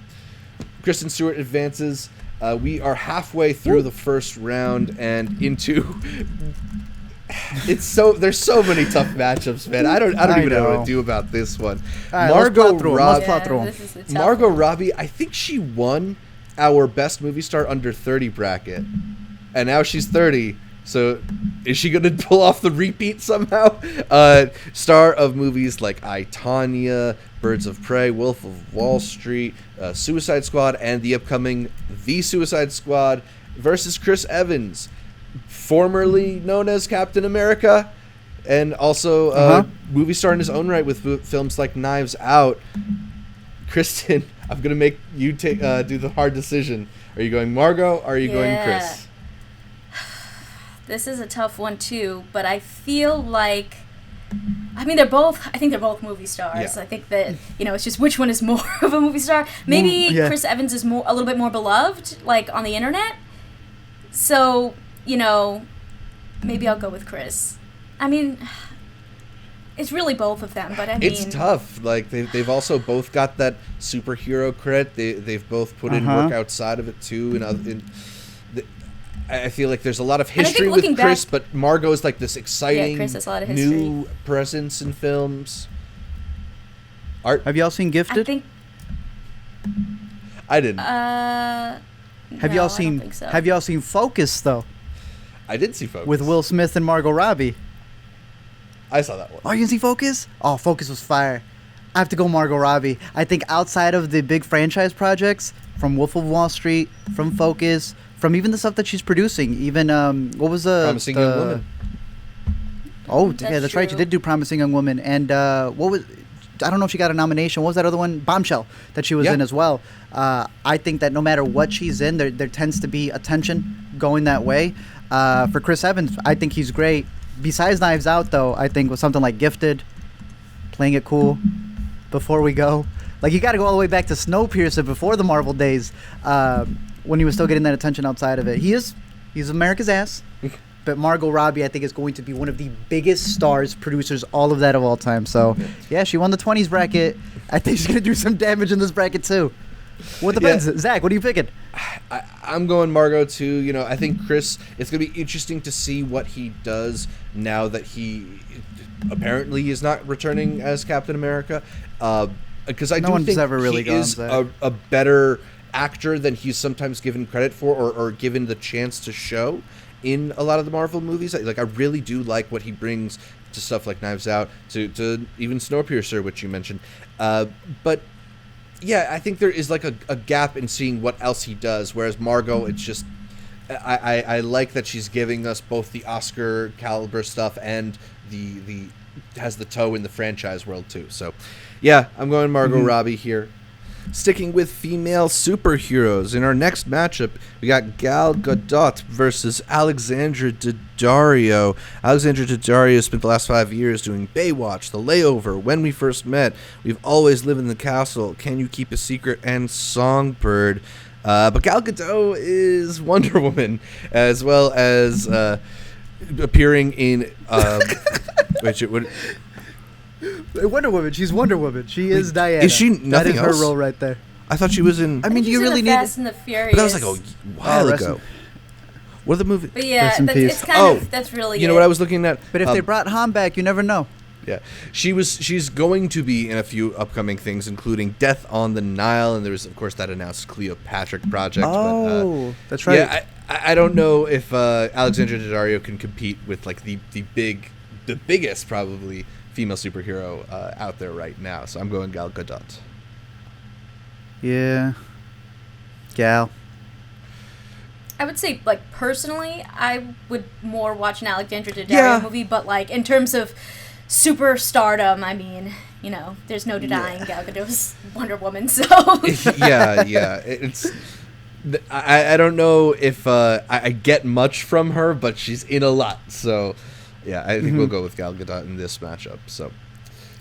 Kristen Stewart advances. We are halfway through the first round and into. There's so many tough matchups, man. I don't even know what to do about this one.
All right,
Margot
Margot
Robbie, I think she won our best movie star under 30 bracket, and now she's 30. So, is she going to pull off the repeat somehow? Star of movies like I, Tonya, Birds of Prey, Wolf of Wall Street, Suicide Squad, and the upcoming The Suicide Squad versus Chris Evans, formerly known as Captain America, and also movie star in his own right with films like Knives Out. Kristen, I'm going to make you do the hard decision. Are you going Margot or are you going Chris?
This is a tough one too, but I feel like, I think they're both movie stars.
Yeah.
I think that, it's just which one is more of a movie star. Maybe Chris Evans is a little bit more beloved, like on the internet. So, maybe I'll go with Chris. I mean, it's really both of them, but
it's tough. Like they've also both got that superhero credit. They've both put in work outside of it too. I feel like there's a lot of history with Chris, but Margot is like this exciting new presence in films. Art.
Have y'all seen Gifted?
I didn't.
Have y'all seen?
I don't think so.
Have y'all seen Focus though?
I did see Focus
with Will Smith and Margot Robbie.
I saw that one.
Oh, you didn't see Focus? Oh, Focus was fire. I have to go Margot Robbie. I think outside of the big franchise projects, from Wolf of Wall Street, from Focus, from even the stuff that she's producing, even what was
Promising Young Woman.
Oh, that's right. She did do Promising Young Woman, and what was? I don't know if she got a nomination. What was that other one? Bombshell that she was in as well. I think that no matter what she's in, there tends to be attention going that way. For Chris Evans, I think he's great. Besides Knives Out, though, I think with something like Gifted, playing it cool. Before we go, like you got to go all the way back to Snowpiercer before the Marvel days, when he was still getting that attention outside of it. He's America's ass. But Margot Robbie, I think, is going to be one of the biggest stars, producers, all of that of all time. So, yeah, she won the 20s bracket. I think she's going to do some damage in this bracket, too. What depends? Zach, what are you picking?
I'm going Margot, too. I think Chris, it's going to be interesting to see what he does now that he apparently is not returning as Captain America. Because I do think he is a better actor than he's sometimes given credit for or given the chance to show in a lot of the Marvel movies. Like, I really do like what he brings to stuff like Knives Out, to even Snowpiercer, which you mentioned. But yeah, I think there is like a gap in seeing what else he does, whereas Margot, it's just, I like that she's giving us both the Oscar caliber stuff and the has the toe in the franchise world too. So yeah, I'm going Margot Robbie here. Sticking with female superheroes, in our next matchup, we got Gal Gadot versus Alexandra Daddario. Alexandra Daddario spent the last 5 years doing Baywatch, The Layover, When We First Met, We've Always Lived in the Castle, Can You Keep a Secret, and Songbird. But Gal Gadot is Wonder Woman, as well as appearing in...
Wonder Woman. She's Wonder Woman. She is Diana.
Is she nothing
That is
else?
her role right there.
I thought she was in...
I mean, do you really need...
Fast and the Furious.
But that was like a while ago. What are the movies?
But yeah, it's that's really
You know what I was looking at?
But if they brought Han back, you never know.
Yeah. She's going to be in a few upcoming things, including Death on the Nile, and there was, of course, that announced Cleopatra project.
Oh, that's right.
Yeah, I don't know if Alexandra Daddario can compete with like the biggest probably female superhero out there right now. So I'm going Gal Gadot.
Yeah. Gal.
I would say, like, personally, I would more watch an Alexandra Daddario movie, but, like, in terms of superstardom, I mean, there's no denying Gal Gadot's Wonder Woman, so...
yeah. It's... I don't know if I get much from her, but she's in a lot, so... Yeah, I think we'll go with Gal Gadot in this matchup. So,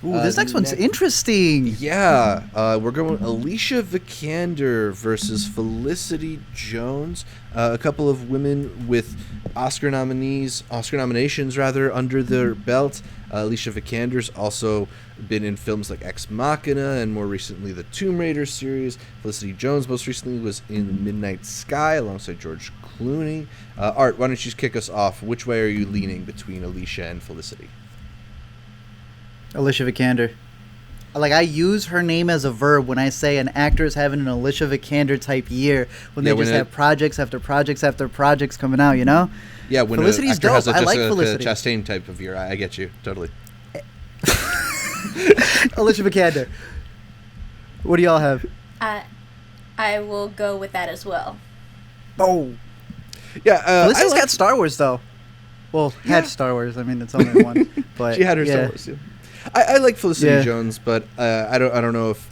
Ooh, this next one's interesting.
Yeah, we're going Alicia Vikander versus Felicity Jones. A couple of women with Oscar nominations rather, under their belt. Alicia Vikander's also been in films like Ex Machina and more recently the Tomb Raider series. Felicity Jones most recently was in The Midnight Sky alongside George Clooney. Art, why don't you kick us off? Which way are you leaning between Alicia and Felicity?
Alicia Vikander. Like, I use her name as a verb when I say an actor is having an Alicia Vikander type year, when they just have projects after projects after projects coming out, you know?
Yeah, when
Felicity's
an actor
dope.
has
I like
a
Felicity.
Chastain type of year. I get you, totally.
Alicia Vikander. What do y'all have?
I will go with that as well.
Oh.
Yeah,
Felicity's got Star Wars, though. Well, had Star Wars. I mean, it's only one. But
she had her Star Wars, yeah. I like Felicity Jones, but I don't know if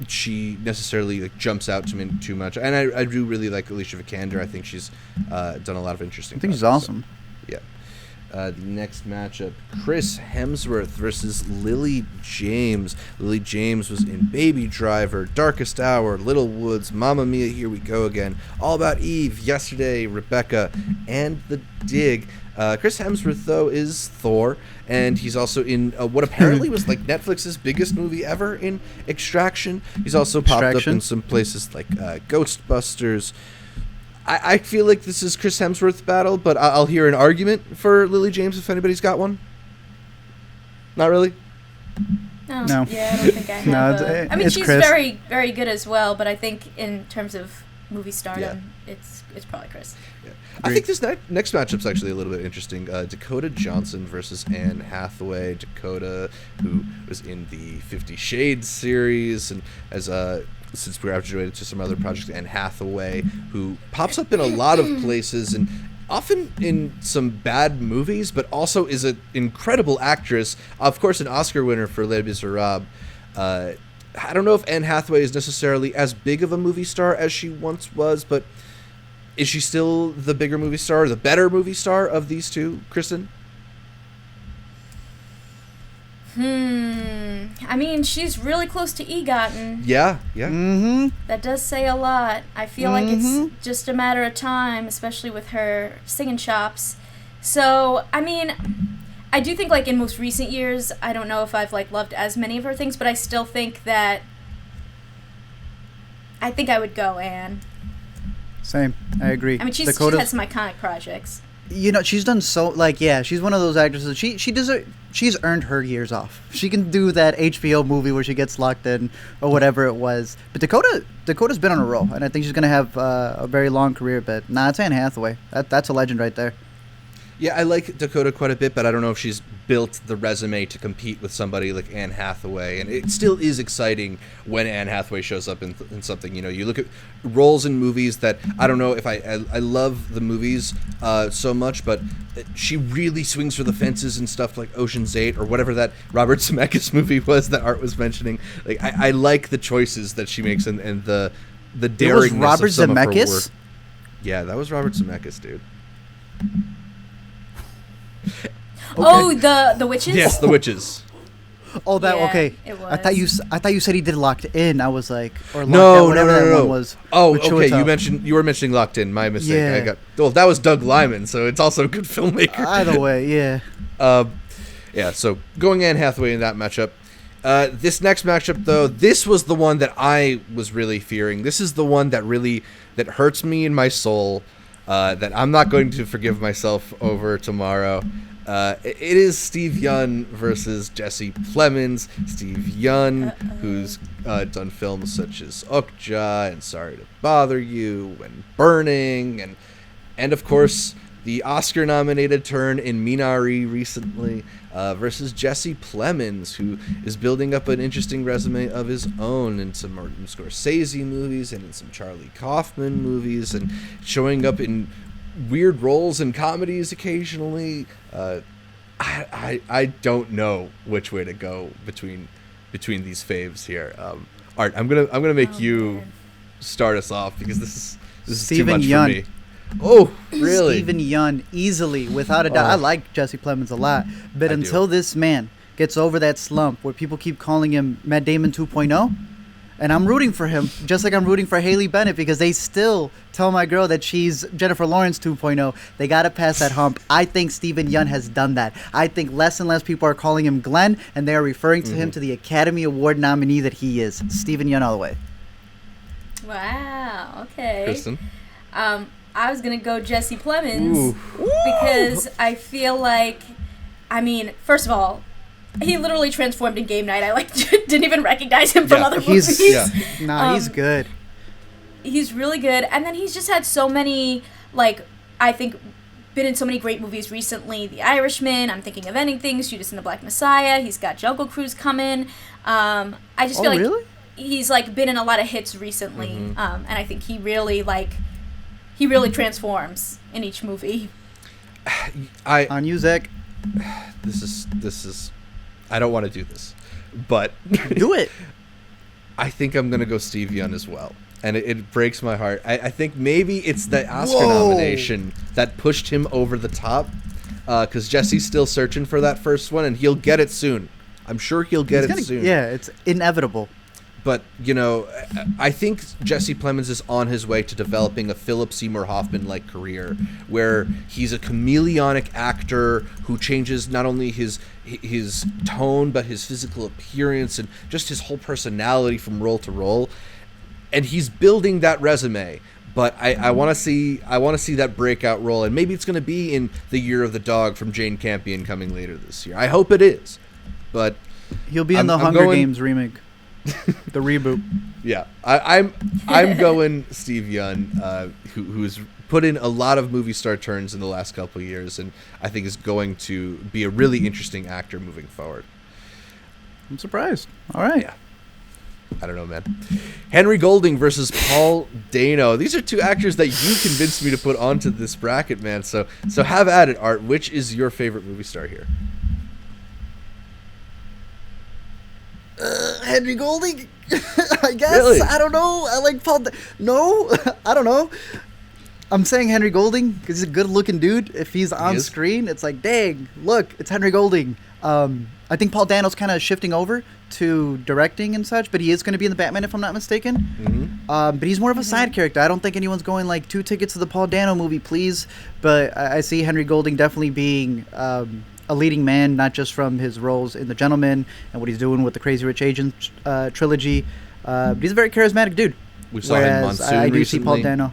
she necessarily like jumps out to me too much. And I do really like Alicia Vikander. I think she's done a lot of interesting.
I think she's awesome.
So, yeah. The next matchup: Chris Hemsworth versus Lily James. Lily James was in Baby Driver, Darkest Hour, Little Woods, Mamma Mia, Here We Go Again, All About Eve, Yesterday, Rebecca, and The Dig. Chris Hemsworth, though, is Thor, and he's also in what apparently was like Netflix's biggest movie ever in Extraction. He's also popped up in some places like Ghostbusters. I feel like this is Chris Hemsworth's battle, but I'll hear an argument for Lily James if anybody's got one. Not really?
No. Yeah, I don't think I have. I mean, she's
Chris.
very, very good as well, but I think in terms of movie stardom, it's probably Chris.
Yeah. I think this next matchup's actually a little bit interesting. Dakota Johnson versus Anne Hathaway. Dakota, who was in the 50 Shades series, and as since we're graduated to some other projects, Anne Hathaway, who pops up in a lot of places and often in some bad movies, but also is an incredible actress. Of course, an Oscar winner for Les Miserables. I don't know if Anne Hathaway is necessarily as big of a movie star as she once was, but is she still the bigger movie star, the better movie star of these two, Kristen?
I mean, she's really close to EGOT.
Yeah.
Mm-hmm.
That does say a lot. I feel like it's just a matter of time, especially with her singing chops. So, I mean, I do think, like, in most recent years, I don't know if I've, like, loved as many of her things, but I still think that I think I would go Anne.
Same. I agree.
I mean, she's had some iconic projects.
You know, she's done so, like, yeah, she's one of those actresses. She's earned her years off. She can do that HBO movie where she gets locked in or whatever it was. But Dakota's been on a roll, and I think she's going to have a very long career. But, it's Anne Hathaway. That's a legend right there.
Yeah, I like Dakota quite a bit, but I don't know if she's built the resume to compete with somebody like Anne Hathaway. And it still is exciting when Anne Hathaway shows up in something. You know, you look at roles in movies that I don't know if I love the movies so much, but she really swings for the fences and stuff like Ocean's 8 or whatever that Robert Zemeckis movie was that Art was mentioning. Like I like the choices that she makes and the daringness of some of her work. Yeah, that was Robert Zemeckis, dude.
Okay. Oh, the witches?
Yes, the witches.
Oh, that
okay. It was.
I thought you said he did Locked In. I was like, or
no,
whatever that one was.
Oh, okay. You were mentioning Locked In. My mistake.
Yeah.
That was Doug Liman, so it's also a good filmmaker.
Either way, yeah.
Yeah. So going Anne Hathaway in that matchup. This next matchup, though, this was the one that I was really fearing. This is the one that hurts me in my soul. That I'm not going to forgive myself over tomorrow. It is Steve Yeun versus Jesse Plemons. Steve Yeun, who's done films such as Okja and Sorry to Bother You and Burning, and of course the Oscar-nominated turn in Minari recently, versus Jesse Plemons, who is building up an interesting resume of his own in some Martin Scorsese movies and in some Charlie Kaufman movies, and showing up in weird roles in comedies occasionally. I don't know which way to go between these faves here. Art, I'm gonna make you start us off because this is too much for me. Oh, really?
Stephen Yeun, easily, without a doubt. I like Jesse Plemons a lot, but until this man gets over that slump where people keep calling him Matt Damon 2.0. And I'm rooting for him, just like I'm rooting for Haley Bennett, because they still tell my girl that she's Jennifer Lawrence 2.0. They got to pass that hump. I think Steven Yeun has done that. I think less and less people are calling him Glenn, and they are referring to him to the Academy Award nominee that he is. Steven Yeun all the way.
Wow, okay.
Kristen?
I was going to go Jesse Plemons because I feel like, I mean, first of all, he literally transformed in Game Night. I didn't even recognize him from other movies.
He's good.
He's really good. And then he's just had so many, I think, been in so many great movies recently. The Irishman, I'm thinking of Ending Things, Judas and the Black Messiah. He's got Jungle Cruise coming. I just feel like he's been in a lot of hits recently. And I think he really transforms in each movie.
On you, Zach.
This is I don't want to do this, but
do it.
I think I'm gonna go Steve Yeun as well, and it breaks my heart. I think maybe it's the Oscar nomination that pushed him over the top, because Jesse's still searching for that first one, and he'll get it soon. I'm sure he'll get it soon.
Yeah, it's inevitable.
But, I think Jesse Plemons is on his way to developing a Philip Seymour Hoffman-like career, where he's a chameleonic actor who changes not only his tone, but his physical appearance and just his whole personality from role to role. And he's building that resume. But I want to see that breakout role, and maybe it's going to be in The Year of the Dog from Jane Campion coming later this year. I hope it is. But
he'll be in the Hunger Games remake. The reboot.
Yeah, I'm going Steve Yeun, who's put in a lot of movie star turns in the last couple of years, and I think is going to be a really interesting actor moving forward.
I'm surprised. All right.
Yeah. I don't know, man. Henry Golding versus Paul Dano. These are two actors that you convinced me to put onto this bracket, man. So have at it, Art. Which is your favorite movie star here?
Henry Golding, I guess.
Really?
I don't know. I like Paul. No, I don't know. I'm saying Henry Golding because he's a good-looking dude. If he's on screen, it's like, dang, look, it's Henry Golding. I think Paul Dano's kind of shifting over to directing and such, but he is going to be in the Batman, if I'm not mistaken. But he's more of a side character. I don't think anyone's going 2 tickets to the Paul Dano movie, please. But I see Henry Golding definitely being a leading man, not just from his roles in The Gentleman and what he's doing with the Crazy Rich Asians trilogy. But he's a very charismatic dude.
We saw him in Monsoon
I do
recently.
see Paul Dano.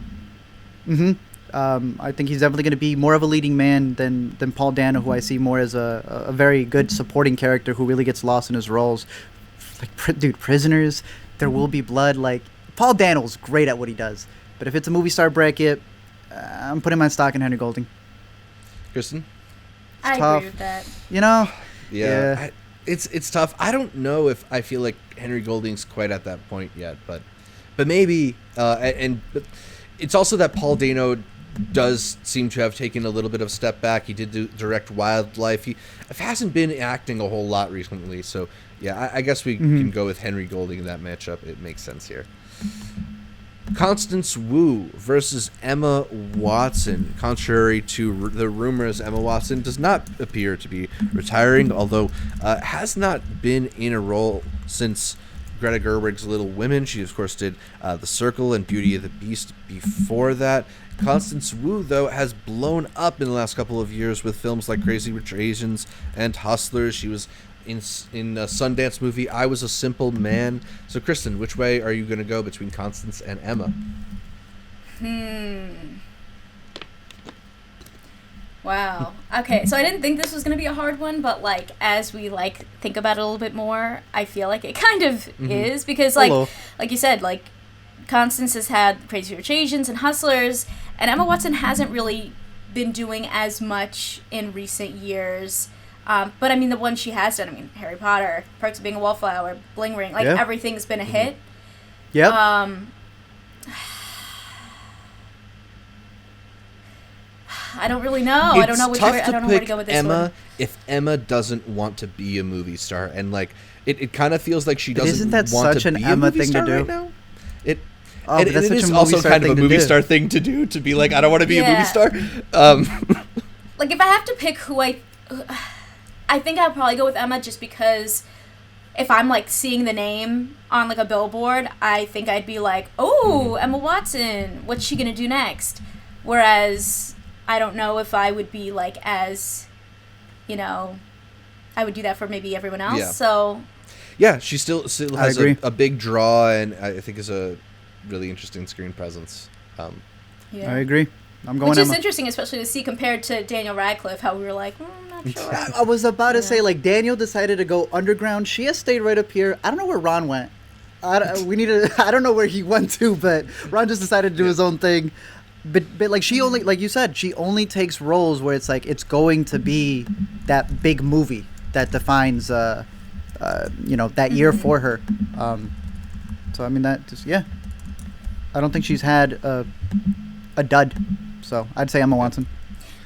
I think he's definitely going to be more of a leading man than Paul Dano, who I see more as a very good supporting character who really gets lost in his roles. Prisoners, There Will Be Blood. Paul Dano's great at what he does. But if it's a movie star bracket, I'm putting my stock in Henry Golding.
Kristen?
I agree with that.
Yeah. It's tough. I don't know if I feel like Henry Golding's quite at that point yet, but maybe. But it's also that Paul Dano does seem to have taken a little bit of a step back. He did direct Wildlife. He hasn't been acting a whole lot recently, so yeah, I guess we can go with Henry Golding in that matchup. It makes sense here. Constance Wu versus Emma Watson. Contrary to the rumors, Emma Watson does not appear to be retiring, although has not been in a role since Greta Gerwig's Little Women. She, of course, did The Circle and Beauty and the Beast before that. Constance Wu, though, has blown up in the last couple of years with films like Crazy Rich Asians and Hustlers. She was in a Sundance movie, I Was a Simple Man. So, Kristen, which way are you going to go between Constance and Emma?
Wow. Okay, so I didn't think this was going to be a hard one, but, as we, think about it a little bit more, I feel like it kind of is, because, like you said, Constance has had Crazy Rich Asians and Hustlers, and Emma Watson hasn't really been doing as much in recent years. But I mean, the ones she has done, Harry Potter, Perks of Being a Wallflower, Bling Ring, everything's been a hit.
Yep.
I don't really know. I don't know which way. I don't know where to go with this
Emma,
one.
if Emma doesn't want to be a movie star, and it kind of feels like she doesn't
isn't that
want
such
to
an
be
Emma
a movie
thing
star
to do?
right now.
But
it
that's such
is
a
also
movie star
kind of a
thing to
movie
do.
star thing to do, to be like, I don't want to be a movie
Yeah.
star.
If I have to pick who I I think I'd probably go with Emma just because if I'm like seeing the name on like a billboard, I think I'd be like, oh, Emma Watson, what's she gonna do next? Whereas I don't know if I would be like as, I would do that for maybe everyone else.
Yeah.
So
yeah, she still has a big draw, and I think is a really interesting screen presence.
I agree. I'm going
Which is
Emma.
interesting, especially to see compared to Daniel Radcliff, how we were like, I'm not sure.
I was about to say, like, Daniel decided to go underground. She has stayed right up here. I don't know where Ron went. I don't know where he went to, but Ron just decided to do his own thing. But like, she only, like you said, she only takes roles where it's like it's going to be that big movie that defines, that year for her. So I mean that just I don't think she's had a dud. So I'd say Emma Watson.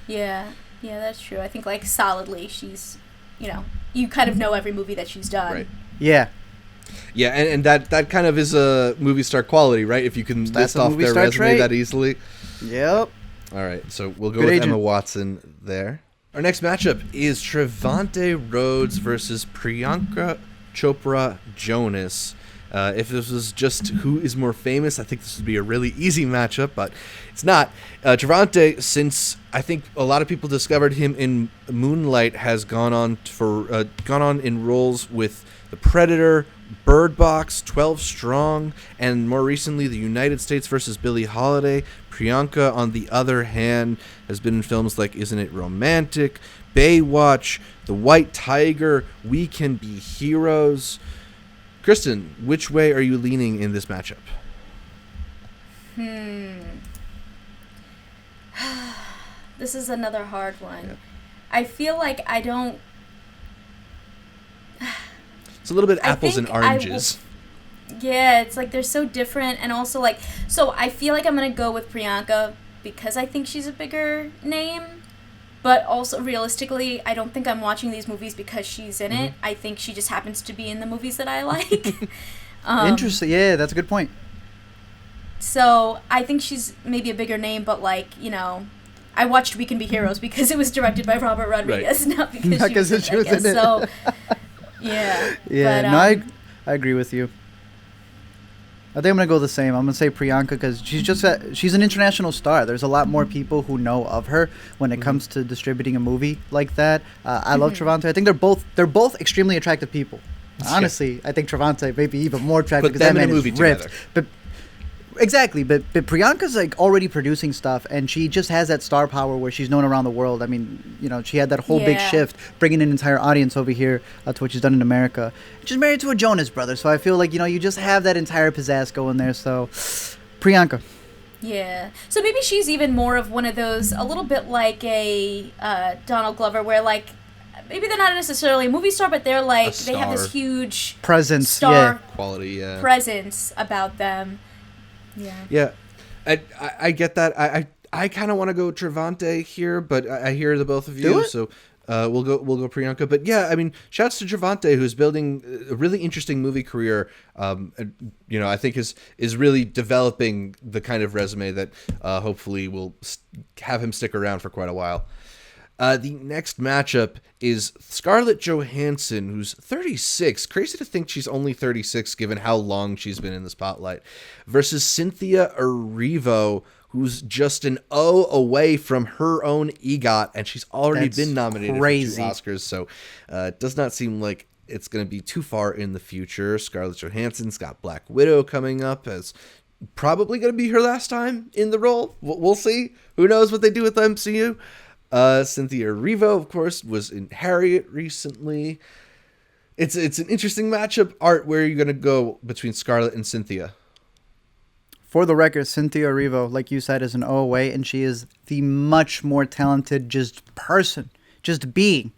Yeah, that's true. I think like solidly she's, you kind of know every movie that she's done.
Right.
Yeah.
Yeah, and that kind of is a movie star quality, right? If you can list off their resume trait. That easily.
Yep.
All right, so we'll go
Good
with
agent.
Emma Watson there. Our next matchup is Trevante Rhodes versus Priyanka Chopra Jonas. If this was just who is more famous, I think this would be a really easy matchup, but it's not. Trevante, since I think a lot of people discovered him in Moonlight, has gone on in roles with The Predator, Bird Box, 12 Strong, and more recently The United States versus Billie Holiday. Priyanka, on the other hand, has been in films like Isn't It Romantic, Baywatch, The White Tiger, We Can Be Heroes. Kristen, which way are you leaning in this matchup?
This is another hard one.
Yeah.
I feel like I don't...
It's a little bit apples and oranges.
Yeah, it's like they're so different, and also like, so I feel like I'm gonna go with Priyanka because I think she's a bigger name, but also realistically, I don't think I'm watching these movies because she's in it. I think she just happens to be in the movies that I like.
Interesting. Yeah, that's a good point.
So I think she's maybe a bigger name, but like, I watched We Can Be Heroes because it was directed by Robert Rodriguez, not because she was in it. So yeah.
Yeah,
but,
no, I agree with you. I think I'm going to go the same. I'm going to say Priyanka because she's an international star. There's a lot more people who know of her when it comes to distributing a movie like that. I love Trevante. I think they're both extremely attractive people. Honestly, I think Trevante may be even more attractive because that man is ripped. But exactly, but Priyanka's like already producing stuff, and she just has that star power where she's known around the world. I mean, she had that whole big shift, bringing an entire audience over here to what she's done in America. She's married to a Jonas brother, so I feel like you just have that entire pizzazz going there. So, Priyanka.
Yeah. So maybe she's even more of one of those, a little bit like a Donald Glover, where like maybe they're not necessarily a movie star, but they're like they have this huge
presence,
star
quality,
presence about them.
Yeah, I get that. I kind of want to go Trevante here, but I hear the both of you, so we'll go Priyanka. But yeah, I mean, shouts to Trevante, who's building a really interesting movie career. I think is really developing the kind of resume that hopefully will have him stick around for quite a while. The next matchup is Scarlett Johansson, who's 36. Crazy to think she's only 36 given how long she's been in the spotlight. Versus Cynthia Erivo, who's just an O away from her own EGOT, and she's already been nominated for 2 Oscars. So it does not seem like it's going to be too far in the future. Scarlett Johansson's got Black Widow coming up as probably going to be her last time in the role. We'll see. Who knows what they do with the MCU. Cynthia Erivo, of course, was in Harriet recently. It's an interesting matchup. Art, where are you going to go between Scarlett and Cynthia?
For the record, Cynthia Erivo, like you said, is an O away, and she is the much more talented just being.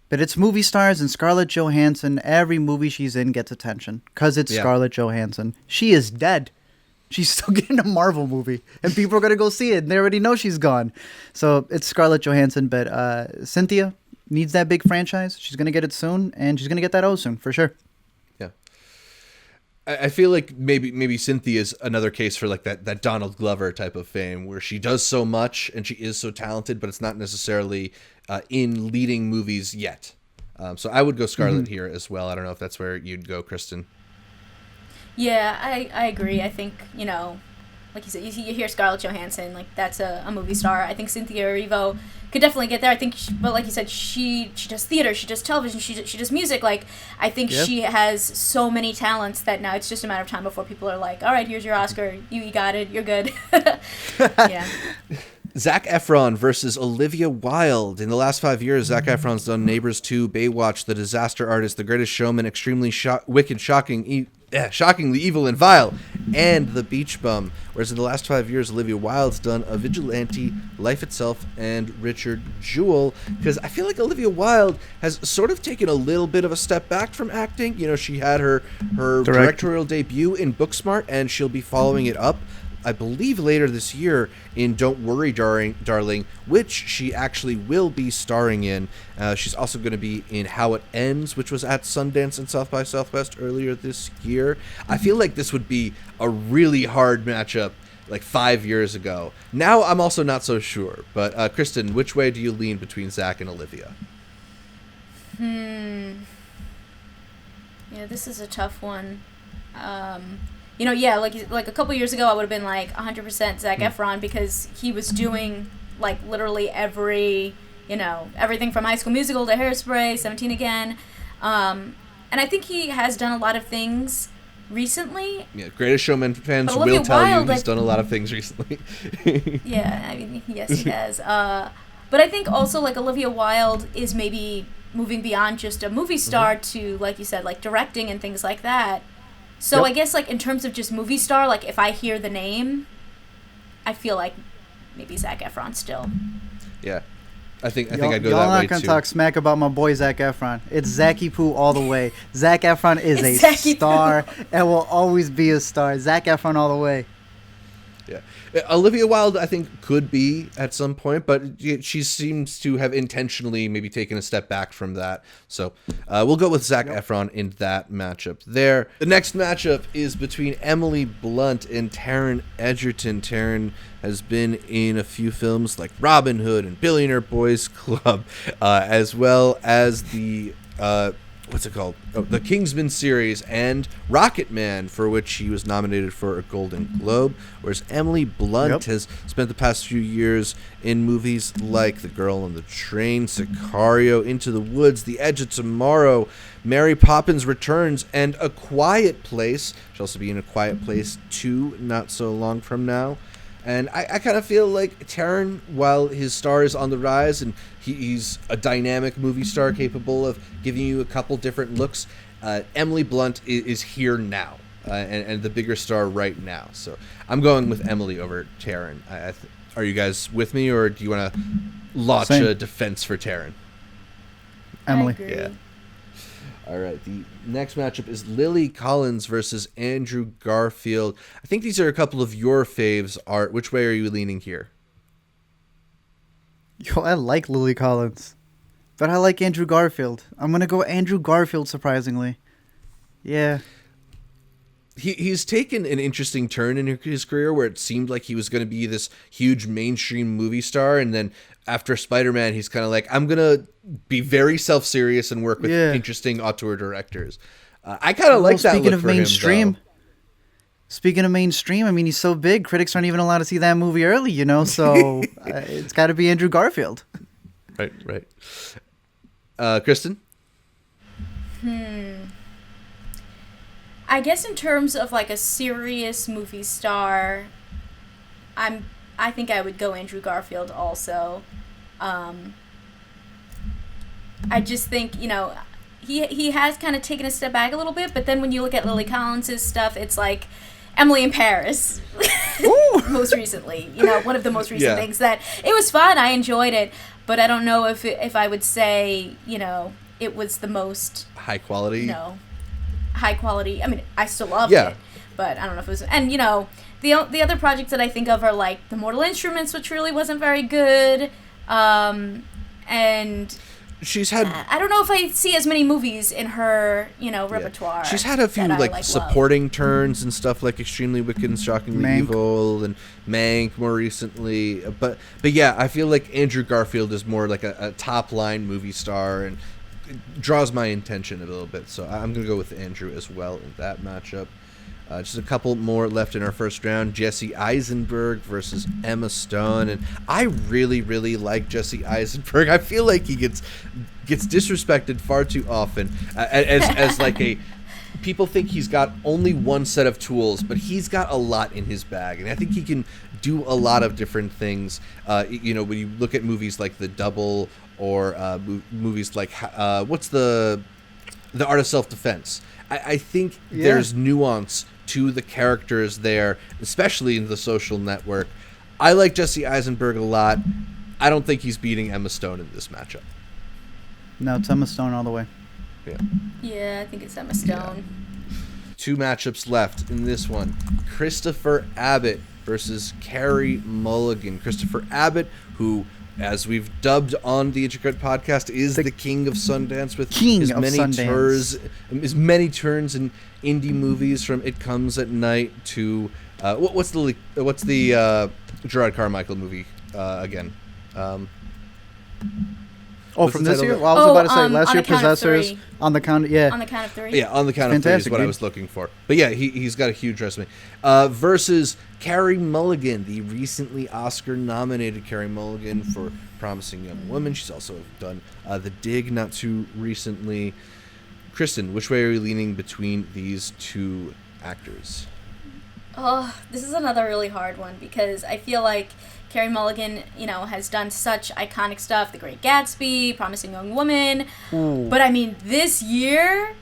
But it's movie stars, and Scarlett Johansson, every movie she's in gets attention because it's Scarlett Johansson. She is dead. She's still getting a Marvel movie, and people are going to go see it, and they already know she's gone. So it's Scarlett Johansson, but Cynthia needs that big franchise. She's going to get it soon, and she's going to get that O soon, for sure.
Yeah. I feel like maybe Cynthia's another case for like that Donald Glover type of fame, where she does so much and she is so talented, but it's not necessarily in leading movies yet. So I would go Scarlett here as well. I don't know if that's where you'd go, Kristen.
Yeah, I agree. I think, like you said, you hear Scarlett Johansson, like that's a movie star. I think Cynthia Erivo could definitely get there. I think, but like you said, she does theater, she does television, she does music. Like, I think she has so many talents that now it's just a matter of time before people are like, all right, here's your Oscar, you got it, you're good. Yeah.
Zac Efron versus Olivia Wilde. In the last 5 years, Zac Efron's done Neighbors 2, Baywatch, The Disaster Artist, The Greatest Showman, Extremely Wicked, Shockingly Evil and Vile, and The Beach Bum. Whereas in the last 5 years, Olivia Wilde's done A Vigilante, Life Itself, and Richard Jewell. Because I feel like Olivia Wilde has sort of taken a little bit of a step back from acting. She had her directorial debut in Booksmart, and she'll be following it up, I believe, later this year in Don't Worry, Darling, which she actually will be starring in. She's also going to be in How It Ends, which was at Sundance and South by Southwest earlier this year. I feel like this would be a really hard matchup like 5 years ago. Now I'm also not so sure. But Kristen, which way do you lean between Zac and Olivia?
Yeah, this is a tough one. Like a couple years ago, I would have been like 100% Zac Efron, because he was doing like literally everything from High School Musical to Hairspray, 17 Again, and I think he has done a lot of things recently.
Yeah, Greatest Showman fans will tell you he's done a lot of things recently.
Yeah, I mean, yes, he has. But I think also like Olivia Wilde is maybe moving beyond just a movie star to, like you said, like directing and things like that. So I guess, like, in terms of just movie star, like, if I hear the name, I feel like maybe Zac Efron still.
Yeah. I think I'd go that way, too.
Y'all not going to talk smack about my boy Zac Efron. It's Zacky Poo all the way. Zac Efron is a star and will always be a star. Zac Efron all the way.
Yeah. Olivia Wilde, I think, could be at some point, but she seems to have intentionally maybe taken a step back from that. So we'll go with Zac Efron in that matchup there. The next matchup is between Emily Blunt and Taron Egerton. Taron has been in a few films like Robin Hood and Billionaire Boys Club, as well as the... what's it called? Oh, the Kingsman series and Rocket Man, for which he was nominated for a Golden Globe. Whereas Emily Blunt has spent the past few years in movies like The Girl on the Train, Sicario, Into the Woods, The Edge of Tomorrow, Mary Poppins Returns, and A Quiet Place. She'll also be in A Quiet Place 2 not so long from now. And I kind of feel like Taron, while his star is on the rise and he's a dynamic movie star capable of giving you a couple different looks, Emily Blunt is here now and the bigger star right now. So I'm going with Emily over Taron. Are you guys with me, or do you want to launch a defense for Taron?
Emily.
Yeah. All right, the next matchup is Lily Collins versus Andrew Garfield. I think these are a couple of your faves, Art. Which way are you leaning here?
Yo, I like Lily Collins, but I like Andrew Garfield. I'm going to go Andrew Garfield, surprisingly. Yeah.
He's taken an interesting turn in his career where it seemed like he was going to be this huge mainstream movie star, and then after Spider-Man, he's kind of like, I'm going to be very self-serious and work with interesting auteur directors. I kind of like that look for him, though.
Speaking of mainstream, I mean, he's so big, critics aren't even allowed to see that movie early, so it's got to be Andrew Garfield.
Right. Kristen?
I guess in terms of like a serious movie star, I think I would go Andrew Garfield also. I just think, he has kind of taken a step back a little bit, but then when you look at Lily Collins' stuff, it's like Emily in Paris. Most recently, one of the most recent things that it was fun. I enjoyed it, but I don't know if I would say, it was the most
high quality.
No. High quality. I mean, I still loved it, but I don't know if it was. And the other projects that I think of are like The Mortal Instruments, which really wasn't very good, and
she's had.
I don't know if I see as many movies in her, repertoire.
Yeah. She's had a few supporting turns and stuff like Extremely Wicked and Shockingly
Mank.
Evil and Mank more recently. But yeah, I feel like Andrew Garfield is more like a top line movie star and it draws my attention a little bit. So I'm gonna go with Andrew as well in that matchup. Just a couple more left in our first round. Jesse Eisenberg versus Emma Stone, and I really, really like Jesse Eisenberg. I feel like he gets disrespected far too often. As like a people think he's got only one set of tools, but he's got a lot in his bag, and I think he can do a lot of different things. When you look at movies like The Double or movies like what's the Art of Self-Defense. I think there's nuance to the characters there, especially in The Social Network. I like Jesse Eisenberg a lot. I don't think he's beating Emma Stone in this matchup.
No, it's Emma Stone all the way.
Yeah, I think it's Emma Stone.
Yeah. 2 matchups left in this one. Christopher Abbott versus Carey Mulligan. Christopher Abbott, who, as we've dubbed on the Intricate Podcast, is the king of Sundance with his many turns in indie movies, from It Comes at Night to what's the Gerard Carmichael movie again?
From this year? Well, I was about to say last year, Possessors. On the count,
On the Count of Three.
Yeah, On the Count of Three is what I was looking for. But yeah, he's got a huge resume. Versus Carey Mulligan, the recently Oscar-nominated Carey Mulligan for Promising Young Woman. She's also done The Dig not too recently. Kristen, which way are you leaning between these two actors?
Oh, this is another really hard one because I feel like Carey Mulligan, has done such iconic stuff. The Great Gatsby, Promising Young Woman. Ooh. But I mean, this year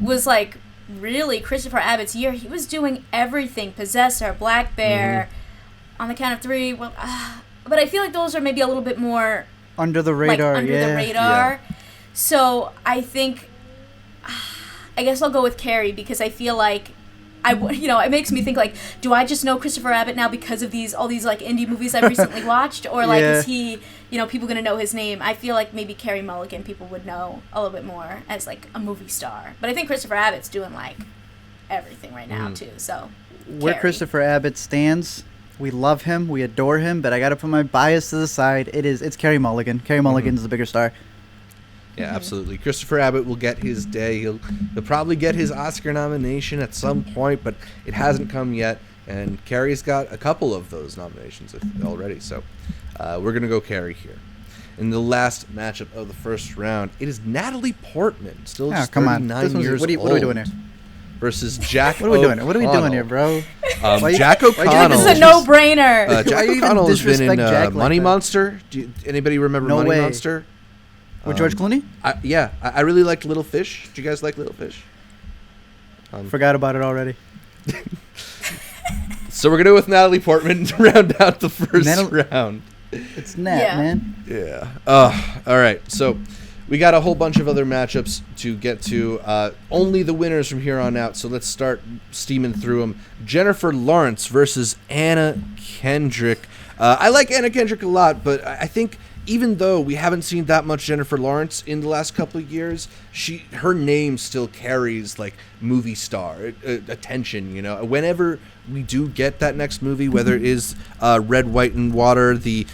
was like really Christopher Abbott's year. He was doing everything. Possessor, Black Bear, On the Count of Three. Well, but I feel like those are maybe a little bit more
under the radar.
The radar. Yeah. So I think, I guess I'll go with Carey because I feel like it makes me think, like, do I just know Christopher Abbott now because of all these like indie movies I've recently watched, or like is he, people gonna know his name? I feel like maybe Carey Mulligan people would know a little bit more as like a movie star, but I think Christopher Abbott's doing like everything right now too. So
where
Carey.
Christopher Abbott stands, we love him, we adore him, but I gotta put my bias to the side. It's Carey Mulligan. Carey Mulligan's the bigger star.
Yeah, absolutely. Christopher Abbott will get his day. He'll probably get his Oscar nomination at some point, but it hasn't come yet. And Carey's got a couple of those nominations already. So we're going to go Carey here. In the last matchup of the first round, it is Natalie Portman, still just 39 years old.
What are we doing here?
Versus Jack
What are we doing? What are we doing here, bro?
Jack O'Connell.
This is a no-brainer.
Jack O'Connell has been in Money Monster. Anybody remember Money Monster?
With George Clooney?
I really liked Little Fish. Do you guys like Little Fish?
Forgot about it already.
So we're going to go with Natalie Portman to round out the first round.
It's Nat, man.
Yeah. All right. So we got a whole bunch of other matchups to get to. Only the winners from here on out. So let's start steaming through them. Jennifer Lawrence versus Anna Kendrick. I like Anna Kendrick a lot, but I think even though we haven't seen that much Jennifer Lawrence in the last couple of years, her name still carries like movie star attention. Whenever we do get that next movie, whether it is Red, White, and Water, the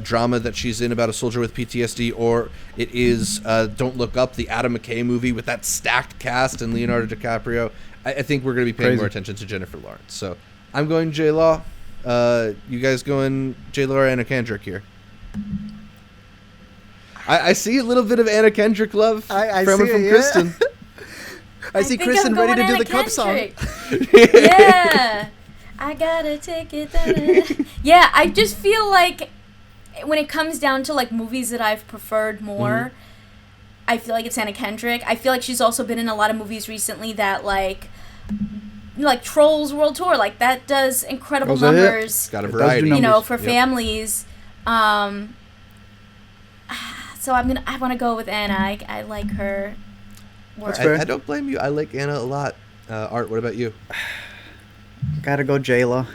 drama that she's in about a soldier with PTSD, or it is Don't Look Up, the Adam McKay movie with that stacked cast and Leonardo DiCaprio, I think we're going to be paying more attention to Jennifer Lawrence. So I'm going J-Law. You guys going J-Law or Anna Kendrick here? I see a little bit of Anna Kendrick love from Kristen.
I see Kristen ready to do the cup song.
Yeah. I gotta take it. Yeah, I just feel like when it comes down to like movies that I've preferred more, I feel like it's Anna Kendrick. I feel like she's also been in a lot of movies recently that like Trolls World Tour, like that does incredible numbers.
Got a variety,
for families. So I want to go with Anna. I like her work.
I don't blame you. I like Anna a lot. Art, what about you?
Gotta go J-Lo.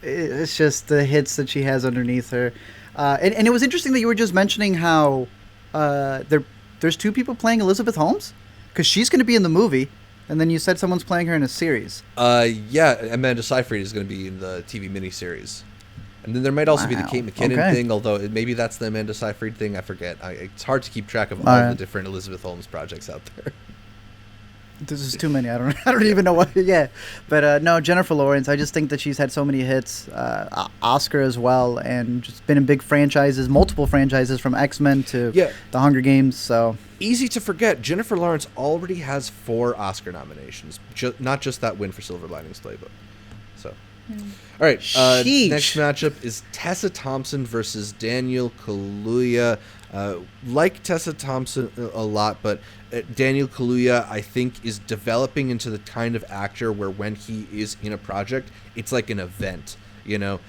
It's just the hits that she has underneath her. And it was interesting that you were just mentioning how there's two people playing Elisabeth Holmes, because she's going to be in the movie, and then you said someone's playing her in a series.
Yeah, Amanda Seyfried is going to be in the TV miniseries. And then there might also be the Kate McKinnon thing, although maybe that's the Amanda Seyfried thing. I forget. It's hard to keep track of all the different Elisabeth Holmes projects out there.
This is too many. I don't even know what. Yeah, but no, Jennifer Lawrence. I just think that she's had so many hits, Oscar as well, and just been in big franchises, multiple franchises from X-Men to The Hunger Games. So
easy to forget. Jennifer Lawrence already has 4 Oscar nominations, not just that win for Silver Linings Playbook. So, all right. Next matchup is Tessa Thompson versus Daniel Kaluuya. Like Tessa Thompson a lot, but Daniel Kaluuya, I think, is developing into the kind of actor where when he is in a project, it's like an event, you know.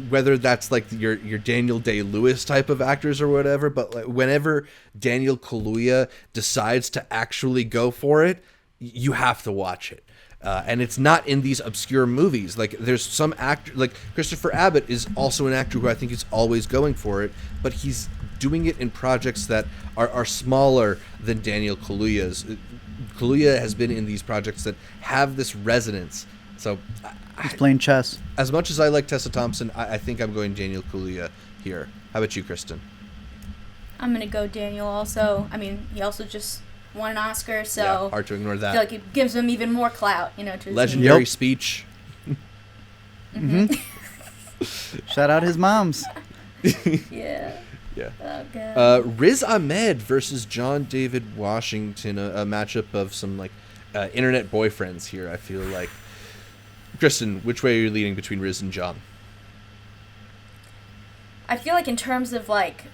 Whether that's like your Daniel Day-Lewis type of actors or whatever, but like whenever Daniel Kaluuya decides to actually go for it, you have to watch it. And it's not in these obscure movies. Like, there's some actor, like Christopher Abbott is also an actor who I think is always going for it, but he's doing it in projects that are smaller than Daniel Kaluuya's. Kaluuya has been in these projects that have this resonance. So
he's playing chess.
As much as I like Tessa Thompson, I think I'm going Daniel Kaluuya here. How about you, Kristen?
I'm going to go Daniel also. I mean, he also just won an Oscar, so
hard to ignore that.
I feel like it gives him even more clout, you know. To
legendary speech.
Shout out his moms.
Yeah. Oh, God.
Riz Ahmed versus John David Washington, a matchup of some like internet boyfriends here. I feel like. Kristen, which way are you leaning between Riz and John?
I feel like in terms of like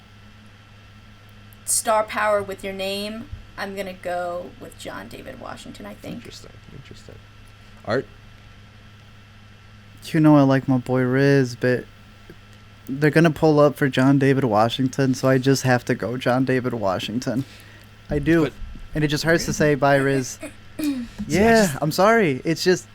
star power with your name, I'm going to go with John David Washington, I think.
Interesting. Art?
You know I like my boy Riz, but they're going to pull up for John David Washington, so I just have to go John David Washington. I do. And it just hurts to say bye, Riz. Yeah, I'm sorry. It's just...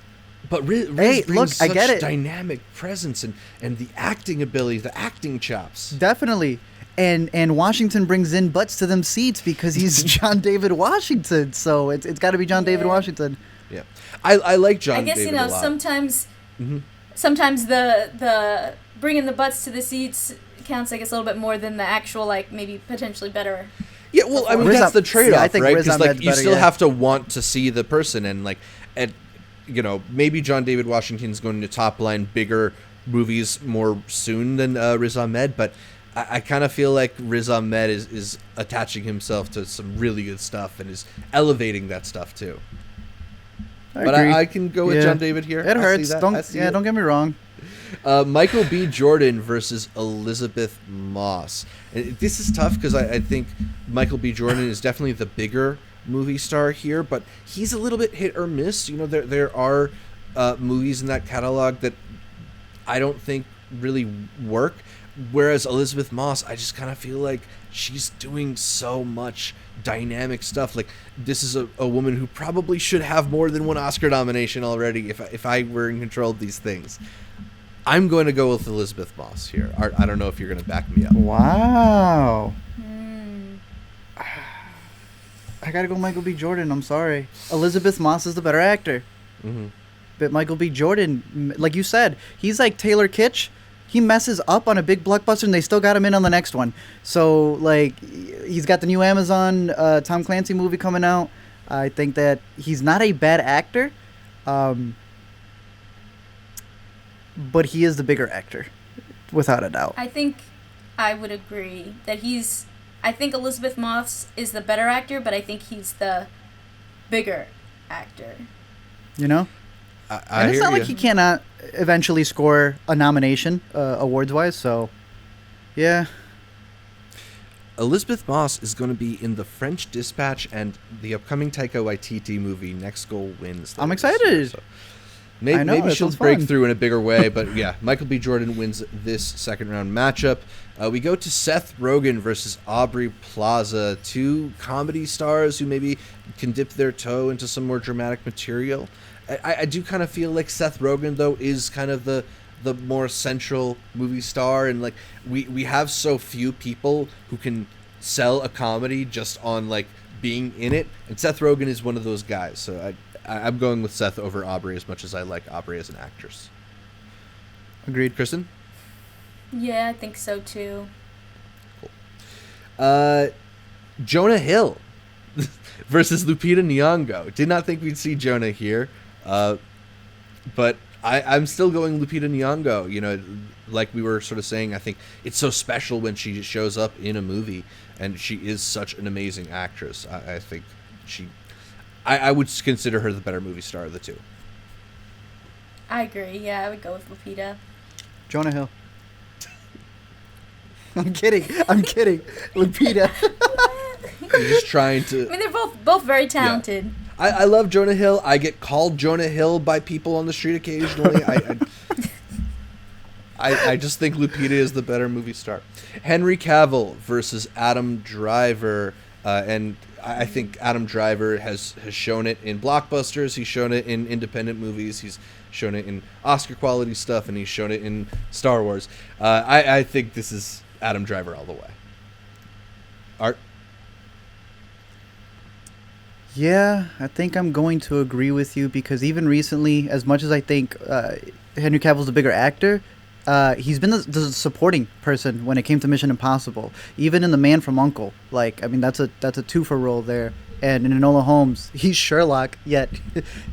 But Riz brings such dynamic presence and the acting ability, the acting chops.
Definitely. And Washington brings in butts to them seats because he's John David Washington. So it's got to be John David Washington.
Yeah, I like John.
I guess
David
you know
a lot.
sometimes the bringing the butts to the seats counts, I guess, a little bit more than the actual like maybe potentially better.
Yeah, well, I mean that's the trade-off, right? Because like you still have to want to see the person, and like you know, maybe John David Washington's going to top line bigger movies more soon than Riz Ahmed, but I kind of feel like Riz Ahmed is attaching himself to some really good stuff and is elevating that stuff too. I can go with John David here.
It hurts. Don't get me wrong.
Michael B. Jordan versus Elisabeth Moss. And this is tough because I think Michael B. Jordan is definitely the bigger movie star here, but he's a little bit hit or miss. You know, there are movies in that catalog that I don't think really work. Whereas Elisabeth Moss, I just kind of feel like she's doing so much dynamic stuff. Like, this is a woman who probably should have more than one Oscar nomination already if I were in control of these things. I'm going to go with Elisabeth Moss here. Art, I don't know if you're going to back me up.
Wow. I got to go Michael B. Jordan. I'm sorry. Elisabeth Moss is the better actor.
Mm-hmm.
But Michael B. Jordan, like you said, he's like Taylor Kitsch. He messes up on a big blockbuster and they still got him in on the next one. So, like, he's got the new Amazon Tom Clancy movie coming out. I think that he's not a bad actor, but he is the bigger actor, without a doubt.
I think I would agree that I think Elisabeth Moss is the better actor, but I think he's the bigger actor.
You know? And it's not like he cannot eventually score a nomination awards-wise, so yeah.
Elisabeth Moss is going to be in The French Dispatch and the upcoming Taika Waititi movie Next Goal Wins.
I'm excited.
So maybe she'll break through in a bigger way, but yeah, Michael B. Jordan wins this second-round matchup. We go to Seth Rogen versus Aubrey Plaza, two comedy stars who maybe can dip their toe into some more dramatic material. I do kind of feel like Seth Rogen, though, is kind of the more central movie star, and like we have so few people who can sell a comedy just on like being in it, and Seth Rogen is one of those guys. So I'm going with Seth over Aubrey as much as I like Aubrey as an actress.
Agreed.
Kristen?
Yeah, I think so too.
Cool. Jonah Hill versus Lupita Nyong'o. Did not think we'd see Jonah here, but I'm still going Lupita Nyong'o. You know, like we were sort of saying, I think it's so special when she shows up in a movie, and she is such an amazing actress. I think I would consider her the better movie star of the two.
I agree. Yeah, I would go with Lupita.
Jonah Hill. I'm kidding. Lupita.
You're just trying to...
I mean, they're both very talented.
Yeah. I love Jonah Hill. I get called Jonah Hill by people on the street occasionally. I just think Lupita is the better movie star. Henry Cavill versus Adam Driver. And I think Adam Driver has shown it in blockbusters. He's shown it in independent movies. He's shown it in Oscar quality stuff, and he's shown it in Star Wars. I think this is Adam Driver all the way. Art?
Yeah, I think I'm going to agree with you because even recently, as much as I think Henry Cavill's a bigger actor, he's been the supporting person when it came to Mission Impossible. Even in The Man from U.N.C.L.E., like, I mean, that's a two-for role there. And in Enola Holmes, he's Sherlock, yet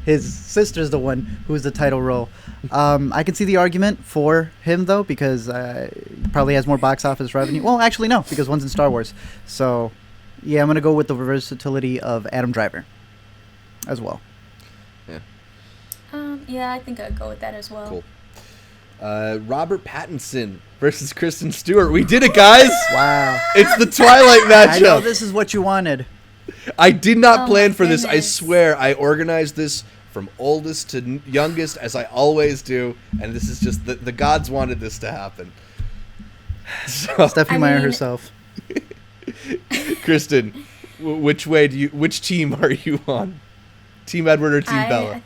his sister's the one who's the title role. I can see the argument for him, though, because he probably has more box office revenue. Well, actually, no, because one's in Star Wars. So... yeah, I'm going to go with the versatility of Adam Driver as well.
Yeah.
Yeah, I think I'd go with that as well.
Cool. Robert Pattinson versus Kristen Stewart. We did it, guys!
Wow.
It's the Twilight matchup.
I know this is what you wanted.
I did not plan for this. I
goodness.
swear. I organized this from oldest to youngest, as I always do, and this is just the gods wanted this to happen. So,
Stephanie Meyer herself.
Kristen, which team are you on? Team Edward or Team Bella?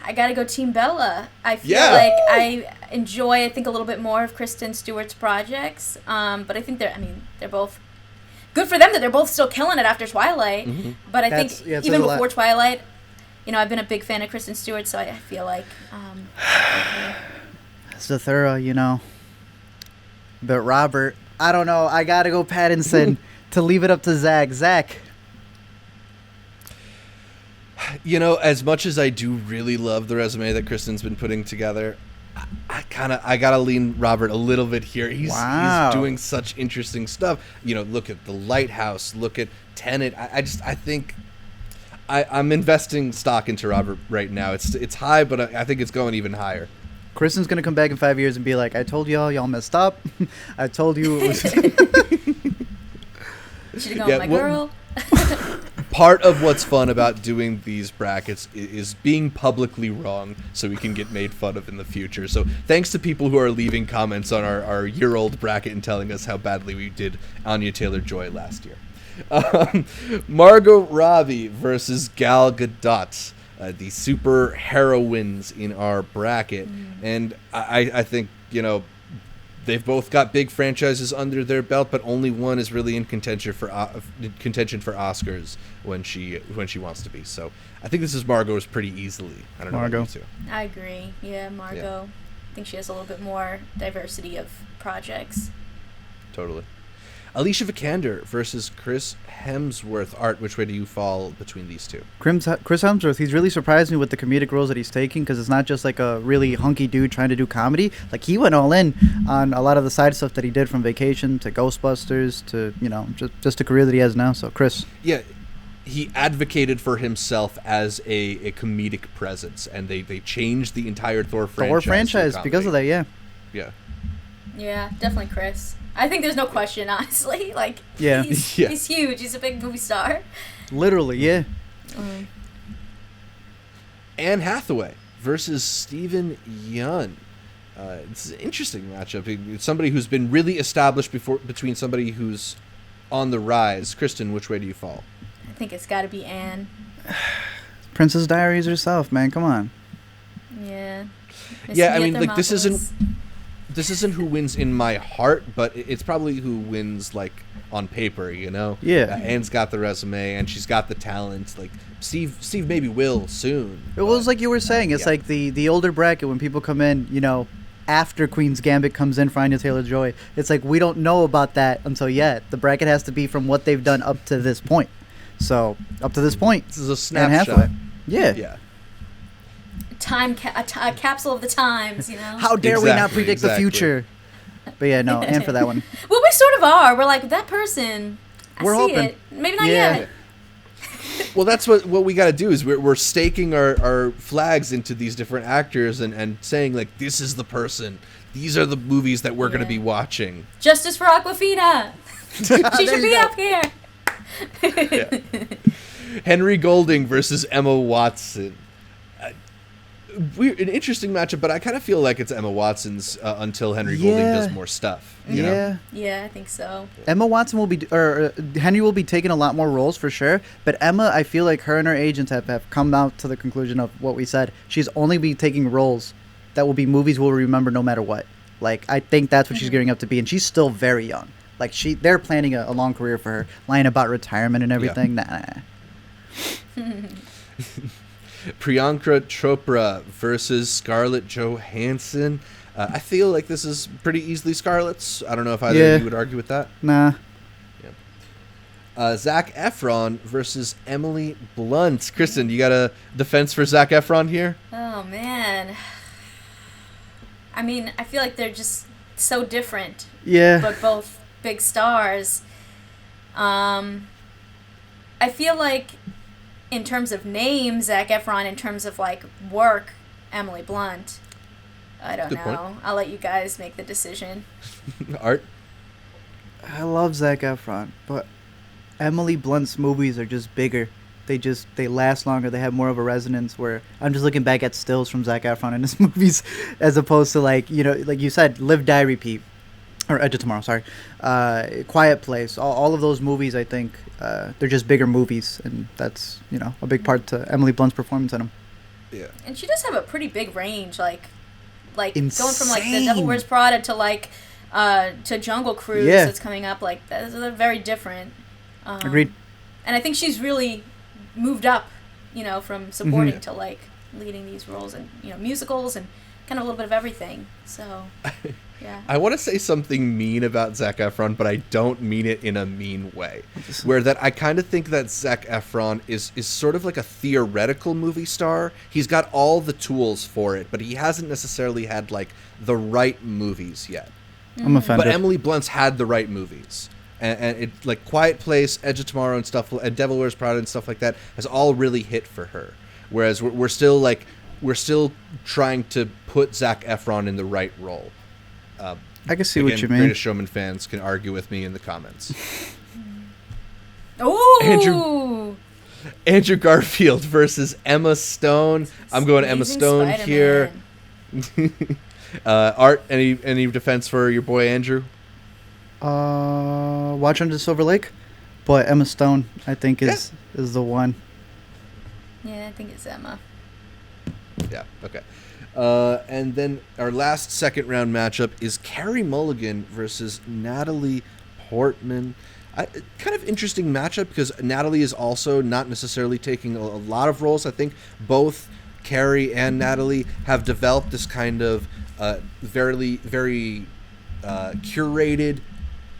I gotta go Team Bella. I feel
Yeah.
like I enjoy, I think, a little bit more of Kristen Stewart's projects. But I think they're both good for them that they're both still killing it after Twilight.
Mm-hmm.
But I
That's-
think
yeah, it
even
says a lot.
before Twilight, I've been a big fan of Kristen Stewart, so I feel like
It's the thorough, But Robert, I don't know. I got to go Pattinson to leave it up to Zach. Zach.
As much as I do really love the resume that Kristen's been putting together, I gotta lean Robert a little bit here. He's doing such interesting stuff. Look at The Lighthouse. Look at Tenet. I think I'm investing stock into Robert right now. It's high, but I think it's going even higher.
Kristen's going to come back in 5 years and be like, I told y'all messed up. I told you it was...
should have gone with my girl.
Part of what's fun about doing these brackets is being publicly wrong so we can get made fun of in the future. So thanks to people who are leaving comments on our year-old bracket and telling us how badly we did Anya Taylor-Joy last year. Margot Robbie versus Gal Gadot. The super heroines in our bracket. And I think, they've both got big franchises under their belt, but only one is really in contention for Oscars when she wants to be. So I think this is Margot's pretty easily. I don't know
Margot.
about you two.
I agree. Yeah, Margot.
Yeah.
I think she has a little bit more diversity of projects.
Totally. Alicia Vikander versus Chris Hemsworth. Art, which way do you fall between these two?
Chris Hemsworth, he's really surprised me with the comedic roles that he's taking because it's not just like a really hunky dude trying to do comedy. Like, he went all in on a lot of the side stuff that he did, from Vacation to Ghostbusters to, just the career that he has now. So, Chris.
Yeah, he advocated for himself as a comedic presence, and they changed the entire Thor franchise.
Because of that, yeah.
Yeah.
Yeah, definitely Chris. I think there's no question, honestly. Like,
Yeah.
he's huge. He's a big movie star.
Literally, yeah.
Anne Hathaway versus Steven Yeun. It's an interesting matchup. It's somebody who's been really established between somebody who's on the rise. Kristen, which way do you fall?
I think it's got to be Anne.
Princess Diaries herself, man. Come on.
Yeah.
Yeah, I mean, like, this isn't this isn't who wins in my heart, but it's probably who wins like on paper, you know?
Yeah.
Anne's got the resume and she's got the talent. Like Steve maybe will soon.
It was like you were saying. It's
yeah.
like the older bracket when people come in, you know, after Queen's Gambit comes in for Anya Taylor-Joy. It's like we don't know about that until yet. The bracket has to be from what they've done up to this point. So up to this point,
this is a
Anne
snapshot.
Hathaway. Yeah.
Yeah.
A capsule of the times, you know.
How dare we not predict the
exactly.
future? But yeah, no, and for that one.
Well, we sort of are. We're like, that person,
We're
see
hoping.
it. Maybe not
Yeah.
yet.
Well, that's what we got to do is we're staking our flags into these different actors and saying like this is the person. These are the movies that we're going to be watching.
Justice for Aquafina. She should be up here.
Yeah. Henry Golding versus Emma Watson. An interesting matchup, but I kind of feel like it's Emma Watson's until Henry Golding does more stuff. You know?
Yeah, I think so.
Emma Watson will be, or Henry will be taking a lot more roles for sure. But Emma, I feel like her and her agents have come out to the conclusion of what we said. She's only be taking roles that will be movies we'll remember no matter what. Like, I think that's what she's gearing up to be, and she's still very young. Like, they're planning a long career for her, lying about retirement and everything.
Yeah.
Nah.
Priyanka Chopra versus Scarlett Johansson. I feel like this is pretty easily Scarlett's. I don't know if either of you would argue with that.
Nah.
Zac Efron versus Emily Blunt. Kristen, you got a defense for Zac Efron here?
Oh, man. I mean, I feel like they're just so different.
Yeah.
But both big stars. I feel like in terms of names, Zac Efron. In terms of like work, Emily Blunt. I don't
Good
know.
point.
I'll let you guys make the decision.
Art?
I love Zac Efron, but Emily Blunt's movies are just bigger. They last longer. They have more of a resonance. Where I'm just looking back at stills from Zac Efron in his movies, as opposed to like like you said, Live, Die, Repeat, or Edge of Tomorrow. Sorry, Quiet Place. All of those movies, I think, they're just bigger movies, and that's a big part to Emily Blunt's performance in them.
Yeah.
And she does have a pretty big range, like
Insane.
going from like The Devil Wears Prada to like to Jungle Cruise that's coming up. Like they're very different.
Agreed.
And I think she's really moved up, from supporting to like leading these roles and musicals and kind of a little bit of everything. So, yeah.
I want to say something mean about Zac Efron, but I don't mean it in a mean way. Where that I kind of think that Zac Efron is sort of like a theoretical movie star. He's got all the tools for it, but he hasn't necessarily had like the right movies yet.
I'm offended.
But Emily Blunt's had the right movies. And it like Quiet Place, Edge of Tomorrow, and stuff, and Devil Wears Prada and stuff like that has all really hit for her. Whereas we're still trying to put Zac Efron in the right role.
I can see what you mean.
Greatest Showman fans can argue with me in the comments.
Ooh.
Andrew Garfield versus Emma Stone. I'm going Emma Stone here. Art, any defense for your boy Andrew?
Watch Under the Silver Lake, but Emma Stone, I think, is the one.
Yeah, I think it's Emma.
Yeah, okay. And then our last second round matchup is Carey Mulligan versus Natalie Portman. Kind of interesting matchup because Natalie is also not necessarily taking a lot of roles. I think both Carey and Natalie have developed this kind of very curated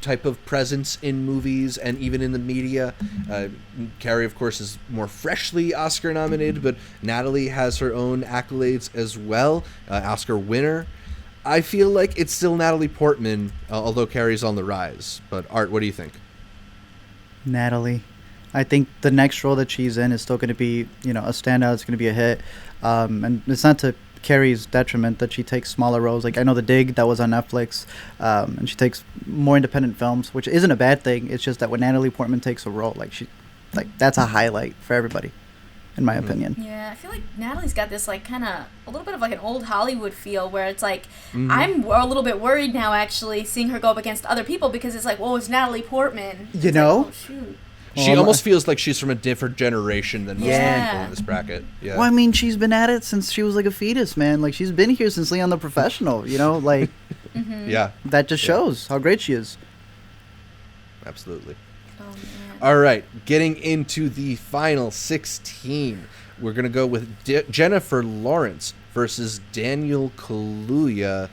type of presence in movies and even in the media. Carey, of course, is more freshly Oscar nominated, but Natalie has her own accolades as well, Oscar winner. I feel like it's still Natalie Portman, although Carey's on the rise. But Art, what do you think?
Natalie. I think the next role that she's in is still going to be, a standout. It's going to be a hit. And it's not to Carey's detriment that she takes smaller roles. Like, I know The Dig, that was on Netflix, and she takes more independent films, which isn't a bad thing. It's just that when Natalie Portman takes a role, that's a highlight for everybody, in my opinion.
Yeah, I feel like Natalie's got this, like, kind of a little bit of, like, an old Hollywood feel where it's like, I'm a little bit worried now, actually, seeing her go up against other people because it's like, well, it's Natalie Portman.
You know?
Like, oh, shoot.
She almost feels like she's from a different generation than most people in this bracket. Yeah.
Well, I mean, she's been at it since she was like a fetus, man. Like, she's been here since Leon the Professional, like...
Yeah.
That just shows how great she is.
Absolutely.
Oh, man.
All right, getting into the final 16. We're going to go with Jennifer Lawrence versus Daniel Kaluuya.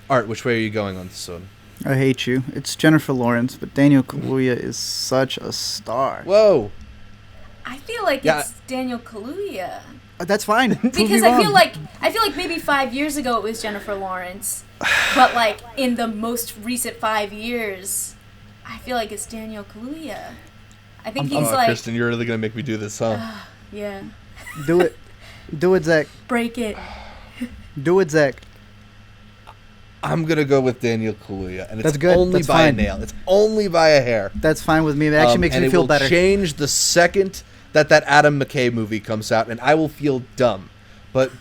Art, which way are you going on this one?
I hate you. It's Jennifer Lawrence, but Daniel Kaluuya is such a star.
Whoa.
I feel like it's Daniel Kaluuya.
That's fine.
Because I feel like maybe 5 years ago it was Jennifer Lawrence, but like in the most recent 5 years, I feel like it's Daniel Kaluuya. I think he's like.
Kristen, you're really gonna make me do this, huh?
Yeah.
Do it. Do it, Zach.
Break it.
Do it, Zach.
I'm gonna go with Daniel Kaluuya, and it's
That's good.
only
That's
by
fine.
a nail. It's only by a hair.
That's fine with me. It actually makes me feel better.
And it will change the second that Adam McKay movie comes out, and I will feel dumb. But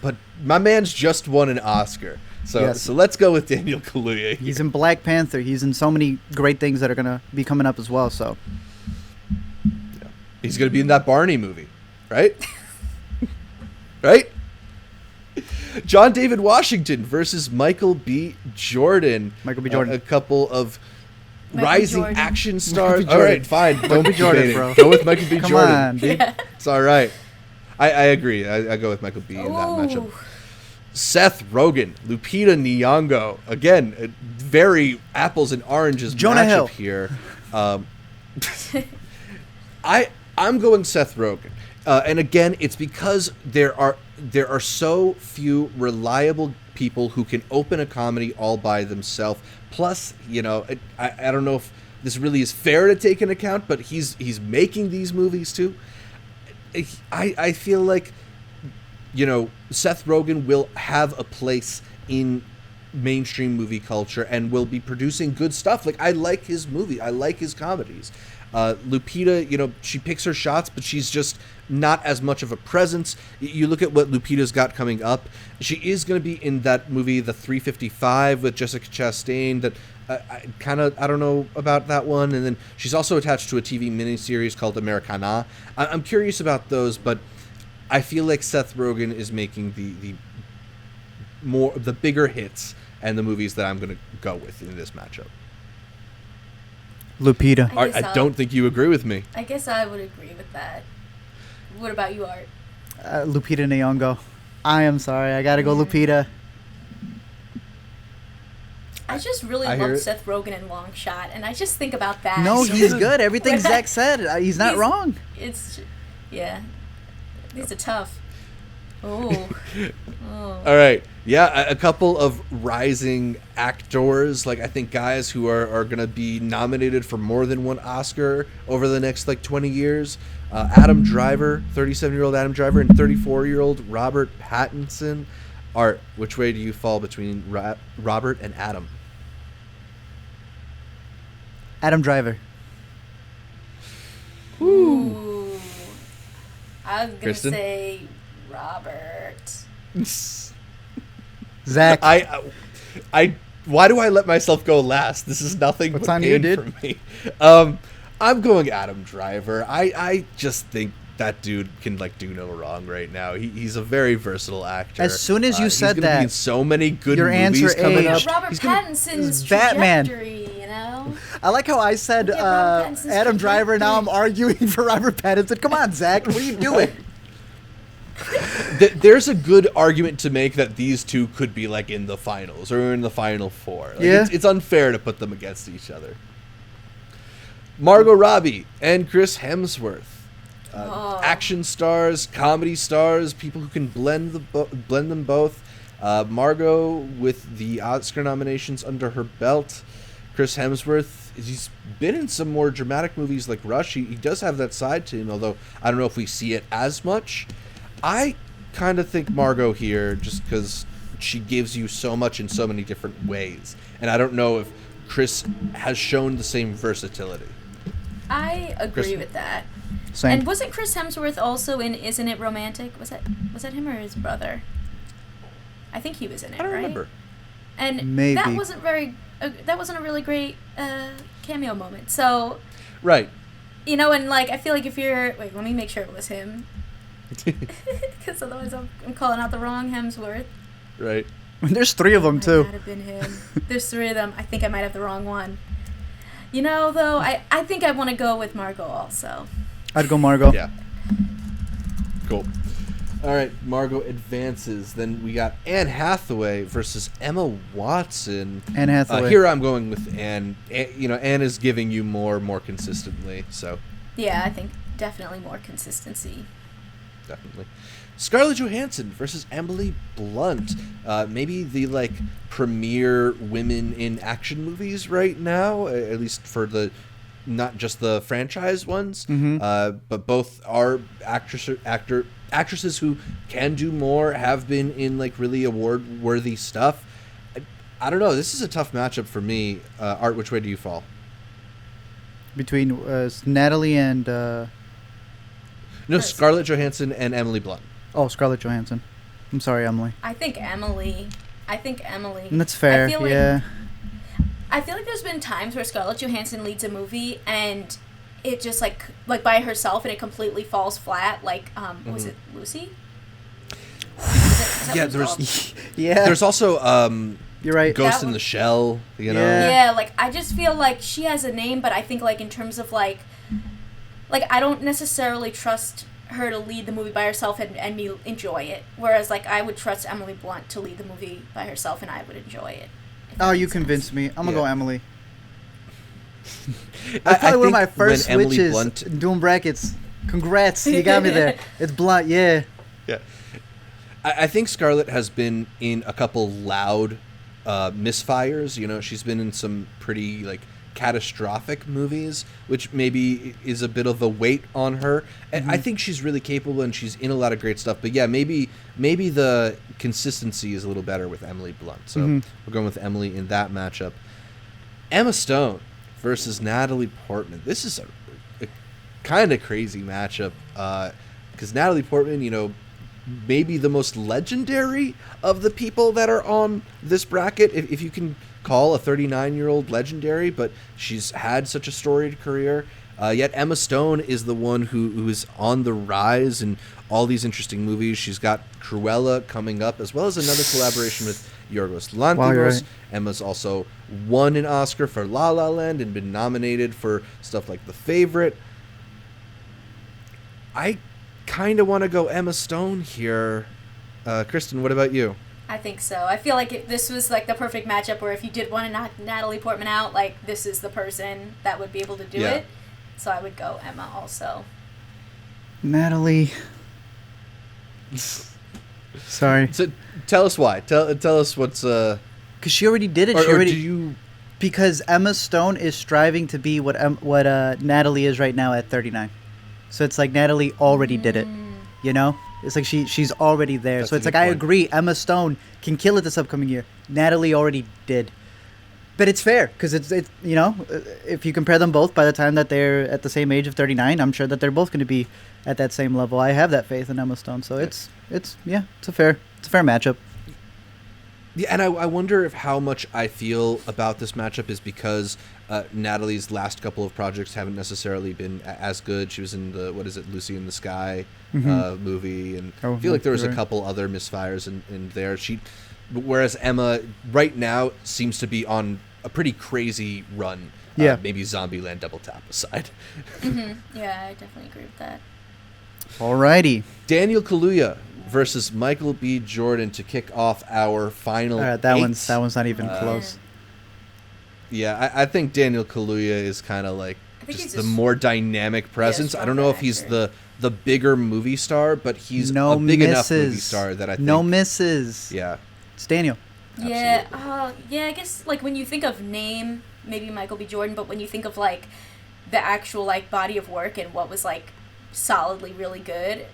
my man's just won an Oscar, so let's go with Daniel Kaluuya.
He's in Black Panther. He's in so many great things that are gonna be coming up as well. So
he's gonna be in that Barney movie, right? Right? John David Washington versus Michael B. Jordan.
Michael B. Jordan.
A couple of
Michael
rising
Jordan.
action stars.
B.
All right,
Jordan.
fine. Don't be
Jordan,
debating.
bro.
Go with Michael B.
Come
Jordan.
on, dude.
Yeah.
It's all right. I agree. I go with Michael B. in that matchup.
Ooh. Seth
Rogen, Lupita Nyong'o. Again, a very apples and oranges
Jonah
matchup
Hill.
here. I'm going Seth Rogen. And again, it's because there are so few reliable people who can open a comedy all by themselves. Plus, I don't know if this really is fair to take into account, but he's making these movies too. I feel like, Seth Rogen will have a place in mainstream movie culture and will be producing good stuff. Like, I like his movie. I like his comedies. Lupita, she picks her shots, but she's just not as much of a presence. You look at what Lupita's got coming up. She is going to be in that movie, The 355, with Jessica Chastain, that I don't know about that one. And then she's also attached to a TV miniseries called Americana. I'm curious about those, but I feel like Seth Rogen is making the bigger hits and the movies that I'm going to go with in this matchup.
Lupita.
Art, I don't think you agree with me.
I guess I would agree with that. What about you, Art?
Lupita Nyong'o. I am sorry. I gotta go Lupita.
I just really
I hear
love
it.
Seth Rogen in Long Shot, and I just think about that.
No, he's good. Everything Zach said, he's not wrong.
These are tough. Oh.
All right. Yeah, a couple of rising actors, like I think guys who are going to be nominated for more than one Oscar over the next 20 years. Adam Driver, 37-year-old Adam Driver, and 34-year-old Robert Pattinson. Art, which way do you fall between Robert and Adam?
Adam Driver.
Ooh. I was going to
Kristen?
say Robert.
Zach.
I why do I let myself go last? This is nothing
What's
but
on
pain
you, dude?
for me. I'm going Adam Driver. I just think that dude can do no wrong right now. He's a very versatile actor.
As soon as you
he's
said
gonna
that,
be in so many good
your
movies
answer
coming
aged.
up.
Robert Pattinson's
Batman.
trajectory,
I like how I said
Robert Pattinson's
Adam Driver. Now I'm
trajectory.
arguing for Robert Pattinson. Come on, Zach. What are you doing?
There's a good argument to make that these two could be in the finals or in the final four.
Yeah.
It's unfair to put them against each other. Margot Robbie and Chris Hemsworth. Action stars, comedy stars, people who can blend them both. Margot with the Oscar nominations under her belt. Chris Hemsworth, he's been in some more dramatic movies like Rush. He does have that side to him, although I don't know if we see it as much. I kind of think Margot here just because she gives you so much in so many different ways. And I don't know if Chris has shown the same versatility.
I agree
Kristen?
with that.
Same.
And wasn't Chris Hemsworth also in Isn't It Romantic? Was that him or his brother? I think he was in it,
I don't
right?
remember.
And
Maybe.
that wasn't a really great cameo moment. So,
Right.
and I feel like if you're... Wait, let me make sure it was him. Because otherwise I'm calling out the wrong Hemsworth.
Right.
There's 3 of them
Might
too.
not have been him. There's 3 of them. I think I might have the wrong one. You know, though, I think I want to go with Margot also.
I'd go Margot.
Yeah. Cool. All right, Margot advances. Then we got Anne Hathaway versus Emma Watson.
Anne Hathaway.
Here I'm going with Anne. Anne is giving you more consistently, so.
Yeah, I think definitely more consistency.
Definitely. Scarlett Johansson versus Emily Blunt. Maybe the premier women in action movies right now, at least for the not just the franchise ones, but both are actresses who can do more, have been in really award-worthy stuff. I don't know. This is a tough matchup for me. Art, which way do you fall?
Between Natalie and...
No, Scarlett Johansson and Emily Blunt.
Oh, Scarlett Johansson. I'm sorry, Emily.
I think Emily.
And that's fair, yeah.
I feel like there's been times where Scarlett Johansson leads a movie and it just like by herself and it completely falls flat. Was it Lucy?
Yeah, there's also
you're right.
Ghost in the Shell.
Yeah, I just feel like she has a name, but I think in terms of I don't necessarily trust her to lead the movie by herself and me enjoy it. Whereas I would trust Emily Blunt to lead the movie by herself and I would enjoy it.
Oh, you convinced me. I'm gonna go Emily.
That's
That's probably one of my first switches
Blunt...
doing brackets. Congrats, you got me there. It's Blunt, yeah.
Yeah. I think Scarlett has been in a couple loud misfires. She's been in some pretty catastrophic movies, which maybe is a bit of a weight on her. And I think she's really capable and she's in a lot of great stuff. But yeah, maybe the consistency is a little better with Emily Blunt. So we're going with Emily in that matchup. Emma Stone versus Natalie Portman. This is a kind of crazy matchup because Natalie Portman, maybe the most legendary of the people that are on this bracket, if you can call a 39-year-old legendary, but she's had such a storied career. Yet Emma Stone is the one who is on the rise in all these interesting movies. She's got Cruella coming up, as well as another collaboration with Yorgos Lanthimos.
Wow, you're right.
Emma's also won an Oscar for La La Land and been nominated for stuff like The Favorite. I kind of want to go Emma Stone here. Kristen, what about you?
I think so. I feel like this was the perfect matchup where if you did want to knock Natalie Portman out, this is the person that would be able to do it. So I would go Emma also.
Natalie. Sorry.
So tell us why. Tell us what's
because she already did it. Because Emma Stone is striving to be what Natalie is right now at 39. So it's Natalie already did it. It's she's already there.
That's
so it's
point.
I agree. Emma Stone can kill it this upcoming year. Natalie already did. But it's fair because it's if you compare them both by the time that they're at the same age of 39, I'm sure that they're both going to be at that same level. I have that faith in Emma Stone. So it's a fair matchup.
Yeah, and I wonder if how much I feel about this matchup is because Natalie's last couple of projects haven't necessarily been as good. She was in the Lucy in the Sky movie, and I feel like there was a couple other misfires in there. Whereas Emma right now seems to be on a pretty crazy run.
Yeah,
maybe Zombieland Double Tap aside.
Yeah, I definitely agree with that.
Alrighty,
Daniel Kaluuya versus Michael B. Jordan to kick off our final.
That one's not even close.
Yeah, I think Daniel Kaluuya is kind of just the more dynamic presence. I don't know if he's the bigger movie star, but he's a big enough movie star that I think.
No misses.
Yeah.
It's Daniel.
Yeah, I guess when you think of name, maybe Michael B. Jordan, but when you think of the actual body of work and what was solidly really good.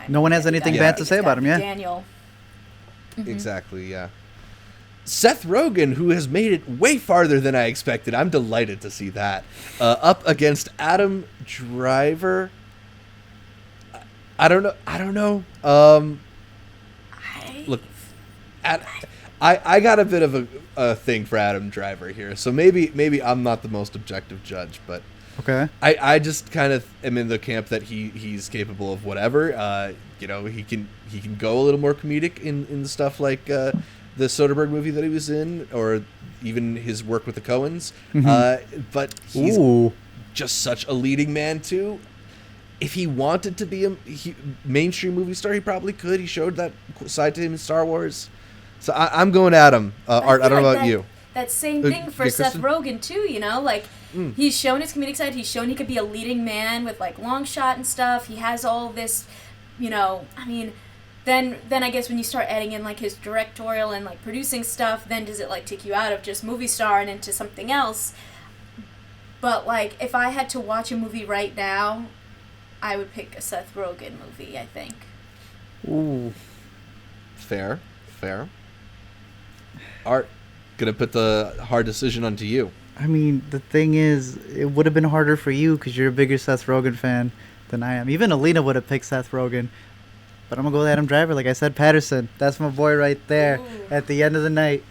No one has anything bad to say about him, yeah.
Daniel.
Exactly, yeah. Seth Rogen, who has made it way farther than I expected. I'm delighted to see that. Up against Adam Driver. I don't know. Look, I got a bit of a thing for Adam Driver here, so maybe I'm not the most objective judge, but
Okay.
I just kind of am in the camp that he's capable of whatever. He can go a little more comedic in the stuff like the Soderbergh movie that he was in, or even his work with the Coens. But he's just such a leading man too. If he wanted to be a mainstream movie star, he probably could. He showed that side to him in Star Wars. So I'm going at him. Art, I don't know about you.
That same thing for Seth
Kristen?
Rogen too, he's shown his comedic side. He's shown he could be a leading man with like long shot and stuff. He has all this, then I guess when you start adding in like his directorial and like producing stuff, then does it like take you out of just movie star and into something else? But like if I had to watch a movie right now, I would pick a Seth Rogen movie, I think.
Ooh. Fair. Art, gonna put the hard decision onto you.
I mean, the thing is, it would have been harder for you because you're a bigger Seth Rogen fan than I am. Even Alina would have picked Seth Rogen. But I'm going to go with Adam Driver. Like I said, Pattinson. That's my boy right there. Ooh. At the end of the night.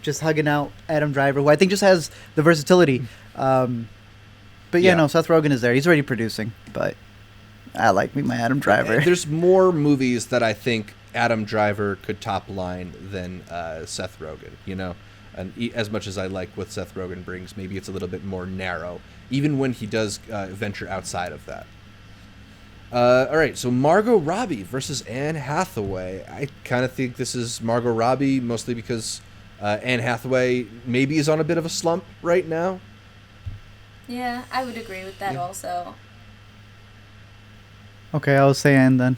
Just hugging out Adam Driver, who I think just has the versatility. But no, Seth Rogen is there. He's already producing. But I like me my Adam Driver.
There's more movies that I think Adam Driver could top line than Seth Rogen, And as much as I like what Seth Rogen brings, maybe it's a little bit more narrow, even when he does venture outside of that. All right, so Margot Robbie versus Anne Hathaway. I kind of think this is Margot Robbie, mostly because Anne Hathaway maybe is on a bit of a slump right now.
Yeah, I would agree with that also.
Okay, I'll say Anne then.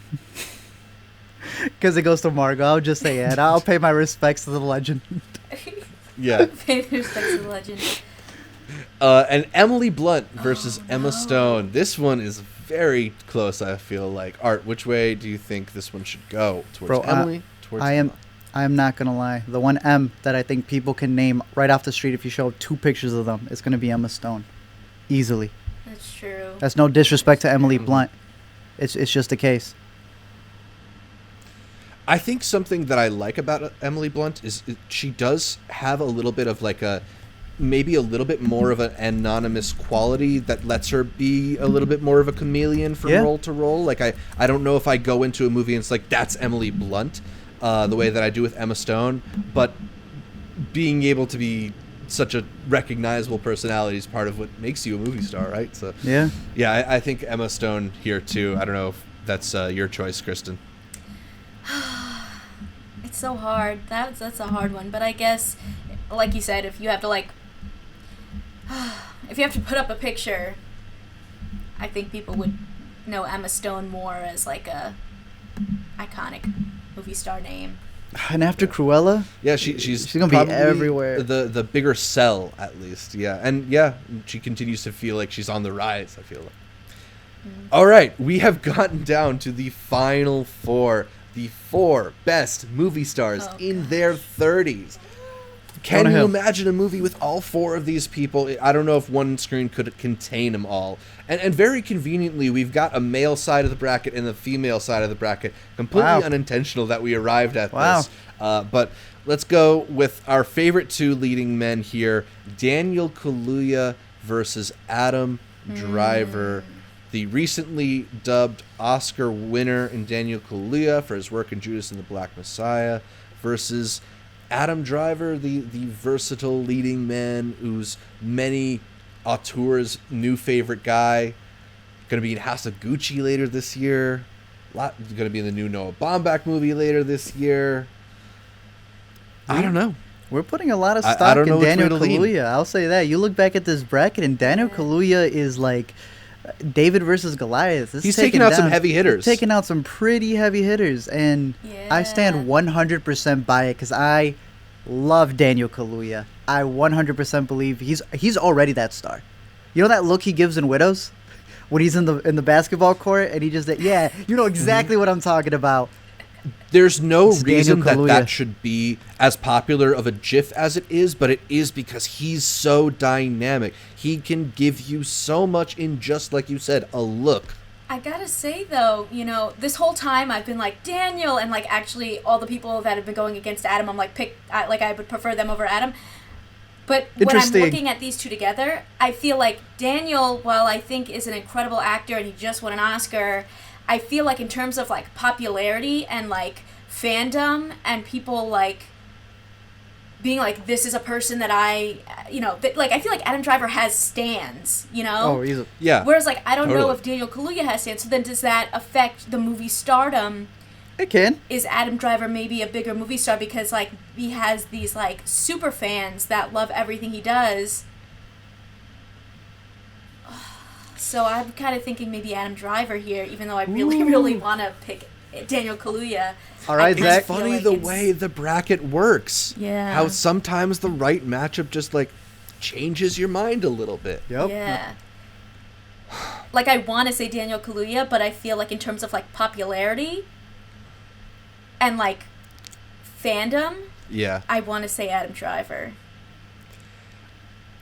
Because it goes to Margot, I'll just say Anne. I'll pay my respects to the legend.
Yeah.
Pay respects to the legend.
And Emily Blunt versus Emma Stone. This one is very close, I feel like. Art, which way do you think this one should go? Towards Emily? Towards Emma?
I am not going to lie. The one M that I think people can name right off the street if you show two pictures of them, it's going to be Emma Stone. Easily.
That's true.
That's no disrespect to Emily Blunt. It's just the case.
I think something that I like about Emily Blunt is she does have a little bit of like maybe a little bit more of an anonymous quality that lets her be a little bit more of a chameleon from role to role. Like I don't know if I go into a movie and it's like, that's Emily Blunt, the way that I do with Emma Stone, but being able to be such a recognizable personality is part of what makes you a movie star, right? So yeah, I think Emma Stone here too. I don't know if that's your choice, Kristen.
It's so hard. That's a hard one. But I guess, like you said, if you have to put up a picture, I think people would know Emma Stone more as like a iconic movie star name.
And after Cruella,
she's
gonna be everywhere.
The bigger sell, at least, and she continues to feel like she's on the rise. I feel like. All right, we have gotten down to the final four. The four best movie stars in their 30s. Can you imagine a movie with all four of these people? I don't know if one screen could contain them all. And very conveniently, we've got a male side of the bracket and the female side of the bracket. Completely unintentional that we arrived at this. But let's go with our favorite two leading men here. Daniel Kaluuya versus Adam Driver. The recently dubbed Oscar winner in Daniel Kaluuya for his work in Judas and the Black Messiah versus Adam Driver, the versatile leading man who's many auteurs' new favorite guy. Going to be in House of Gucci later this year. Going to be in the new Noah Baumbach movie later this year. I don't know.
We're putting a lot of stock in Daniel Kaluuya. I'll say that. You look back at this bracket, and Daniel Kaluuya is like David versus Goliath.
He's taking out some heavy hitters.
He's taking out some pretty heavy hitters, and I stand 100% by it because I love Daniel Kaluuya. I 100% believe he's already that star. You know that look he gives in Widows when he's in the basketball court and he just you know exactly what I'm talking about.
There's no reason that should be as popular of a GIF as it is, but it is because he's so dynamic. He can give you so much in just, like you said, a look.
I gotta say, though, this whole time I've been like, Daniel, and like actually all the people that have been going against Adam, I'm like, I would prefer them over Adam. But when I'm
Interesting.
looking at these two together, I feel like Daniel, while I think is an incredible actor and he just won an Oscar, I feel like in terms of like popularity and like fandom and people like being like, this is a person that I feel like Adam Driver has stans, you know?
Oh, he's a,
Yeah.
Whereas like I don't know
Totally.
if Daniel Kaluuya has stans, so then does that affect the movie stardom?
it can.
Is Adam Driver maybe a bigger movie star because like he has these like super fans that love everything he does? So I'm kind of thinking maybe Adam Driver here, even though I really, really want to pick Daniel Kaluuya.
All right,
I kinda
Zach.
It's
feel
funny
like
the
it's-
way the bracket works.
Yeah.
How sometimes the right matchup just like changes your mind a little bit.
Yep.
Yeah. Like I want to say Daniel Kaluuya, but I feel like in terms of like popularity and like fandom,
Yeah.
I want to say Adam Driver.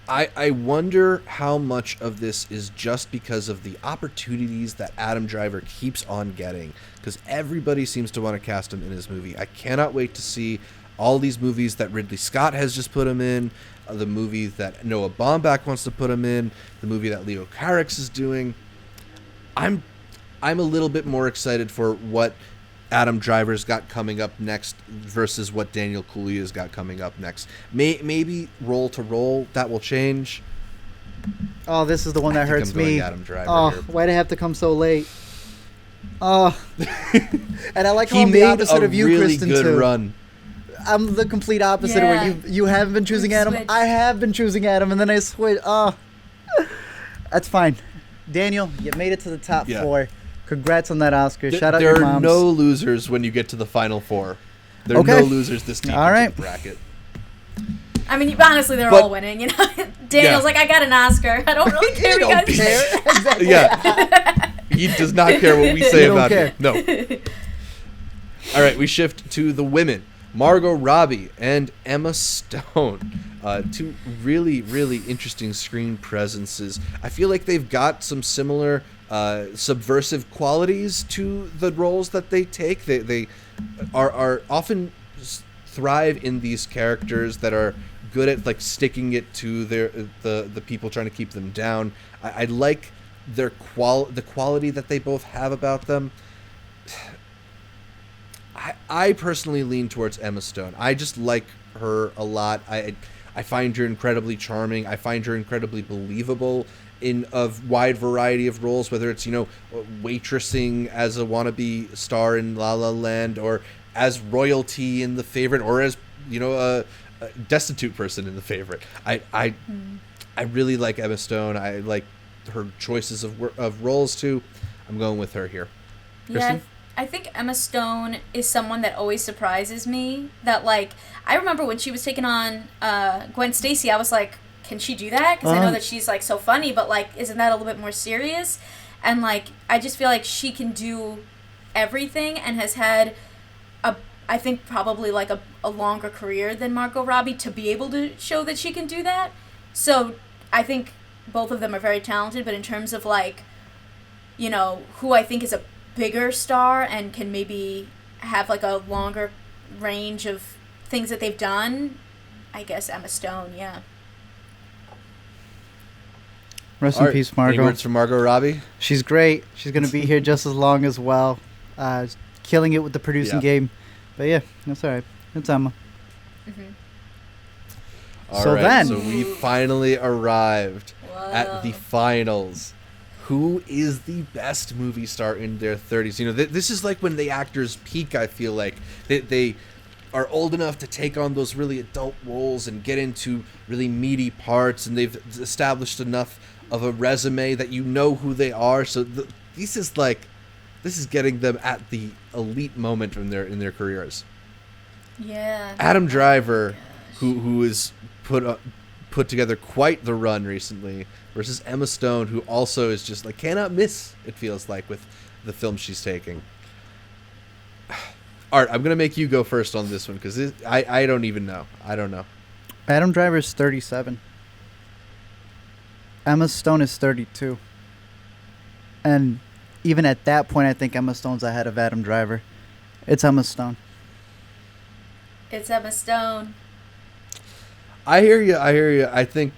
I wonder how much of this is just because of the opportunities that Adam Driver keeps on getting. Because everybody seems to want to cast him in his movie. I cannot wait to see all these movies that Ridley Scott has just put him in, the movie that Noah Baumbach wants to put him in, the movie that Leo Carax is doing. I'm a little bit more excited for what Adam Driver's got coming up next versus what Daniel Kaluuya's got coming up next. Maybe role to role that will change.
Oh, this is the one that
I think
hurts
I'm going
me.
Adam Driver
Oh,
here.
why'd I have to come so late? Oh. And I like how
He
I'm the
made
opposite
a
of you,
really
Kristen,
good
too.
run.
I'm the complete opposite
Yeah.
of where you haven't been choosing
We
Adam.
switched.
I have been choosing Adam, and then I switch. Oh. That's fine. Daniel, you made it to the top
Yeah.
4. Congrats on that Oscar. Shout out
There
your
are
moms.
no losers when you get to the final 4. There are
Okay.
no losers this deep
All
into
right.
the bracket.
I mean, honestly, they're
But-
all winning, you know? Daniel's
Yeah.
like, I got an Oscar. I don't really care
You
what
don't
you guys
care.
say.
Exactly.
Yeah. He does not care what we say
You don't
about
care.
him. No. All right, we shift to the women. Margot Robbie and Emma Stone. Two really, really interesting screen presences. I feel like they've got some similar subversive qualities to the roles that they take. They are often thrive in these characters that are good at like sticking it to the people trying to keep them down. I like their the quality that they both have about them. I personally lean towards Emma Stone. I just like her a lot. I find her incredibly charming. I find her incredibly believable in a wide variety of roles, whether it's, waitressing as a wannabe star in La La Land, or as royalty in The Favorite, or as, a destitute person in The Favorite. I really like Emma Stone. I like her choices of roles too. I'm going with her here.
Yeah,
Kristen?
I think Emma Stone is someone that always surprises me. That, like, I remember when she was taking on Gwen Stacy, I was like, can she do that? Because I know that she's, like, so funny, but, like, isn't that a little bit more serious? And, like, I just feel like she can do everything and has had, I think, probably, like, a longer career than Margot Robbie to be able to show that she can do that. So I think both of them are very talented, but in terms of, like, who I think is a bigger star and can maybe have like a longer range of things that they've done, I guess Emma Stone. Yeah.
Rest
All
in
right,
peace,
any
Margot.
words from Margot Robbie?
She's great. She's going to be here just as long as well. Killing it with the producing
Yeah.
game. But yeah, that's all right. It's Emma.
All
So
right,
then-
so we finally arrived at the
Whoa.
finals. Who is the best movie star in their 30s? This is like when the actors peak, I feel like. They are old enough to take on those really adult roles and get into really meaty parts, and they've established enough of a resume that you know who they are. So this is getting them at the elite moment in their careers.
Yeah.
Adam Driver, who is put together quite the run recently, versus Emma Stone, who also is just like cannot miss, it feels like, with the film she's taking. Art, I'm gonna make you go first on this one because I don't even know. I don't know.
Adam Driver's 37. Emma Stone is 32. And even at that point, I think Emma Stone's ahead of Adam Driver. It's Emma Stone.
It's Emma Stone.
I hear you. I think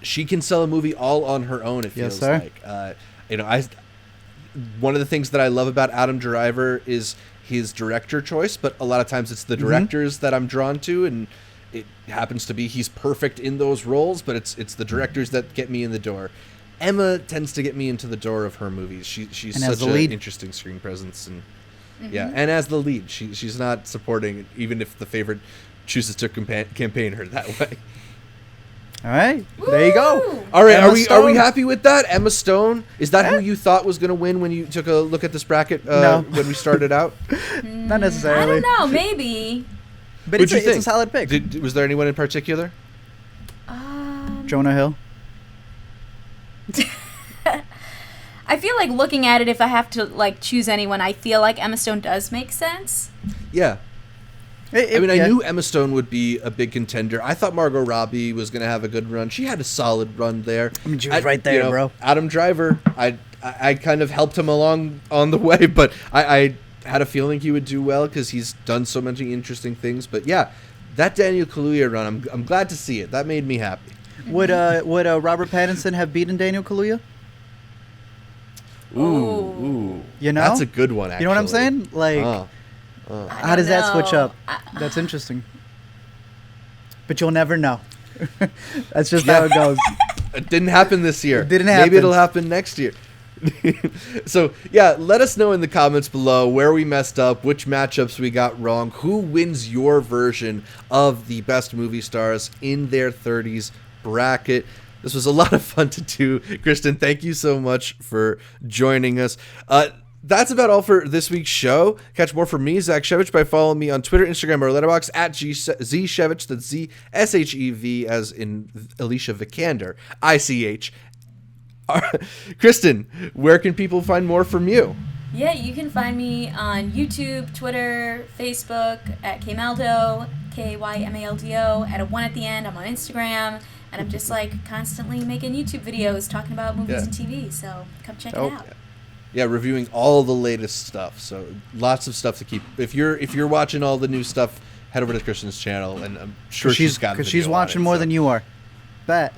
she can sell a movie all on her own. It feels like. One of the things that I love about Adam Driver is his director choice, but a lot of times it's the directors that I'm drawn to, and it happens to be he's perfect in those roles, but it's the directors that get me in the door. Emma tends to get me into the door of her movies. She's such an interesting screen presence, and and as the lead, she's not supporting, even if the favorite chooses to campaign her that way.
All right, there you go.
All right, are we happy with that? Emma Stone, is that who you thought was going to win when you took a look at this bracket
no.
when we started out?
Not necessarily.
I don't know, maybe.
But it's a solid pick.
Was there anyone in particular?
Jonah Hill.
I feel like looking at it, if I have to choose anyone, I feel like Emma Stone does make sense.
Yeah. I knew Emma Stone would be a big contender. I thought Margot Robbie was going to have a good run. She had a solid run there.
I mean, she was right there, bro.
Adam Driver, I kind of helped him along on the way, but I had a feeling he would do well because he's done so many interesting things. But yeah, that Daniel Kaluuya run, I'm glad to see it. That made me happy.
Would Robert Pattinson have beaten Daniel Kaluuya?
Ooh.
You know?
That's a good one, actually.
You know what I'm saying? How does that switch up? That's interesting. But you'll never know. That's just how it goes.
It didn't happen this year.
It didn't happen.
Maybe it'll happen next year. So, yeah, let us know in the comments below where we messed up, which matchups we got wrong, who wins your version of the best movie stars in their 30s bracket. This was a lot of fun to do. Kristen, thank you so much for joining us. That's about all for this week's show. Catch more from me, Zach Shevich, by following me on Twitter, Instagram, or Letterboxd at ZShevich. That's ZSHEV, as in Alicia Vikander, ICH. Kristen, where can people find more from you?
Yeah, you can find me on YouTube, Twitter, Facebook at Kmaldo, KYMALDO, at a 1 at the end. I'm on Instagram, and I'm just constantly making YouTube videos talking about movies and TV. So come check it out.
Yeah, reviewing all the latest stuff. So lots of stuff to keep. If you're watching all the new stuff, head over to Kristen's channel, and I'm sure she's got.
Because she's watching more than you are. Bet.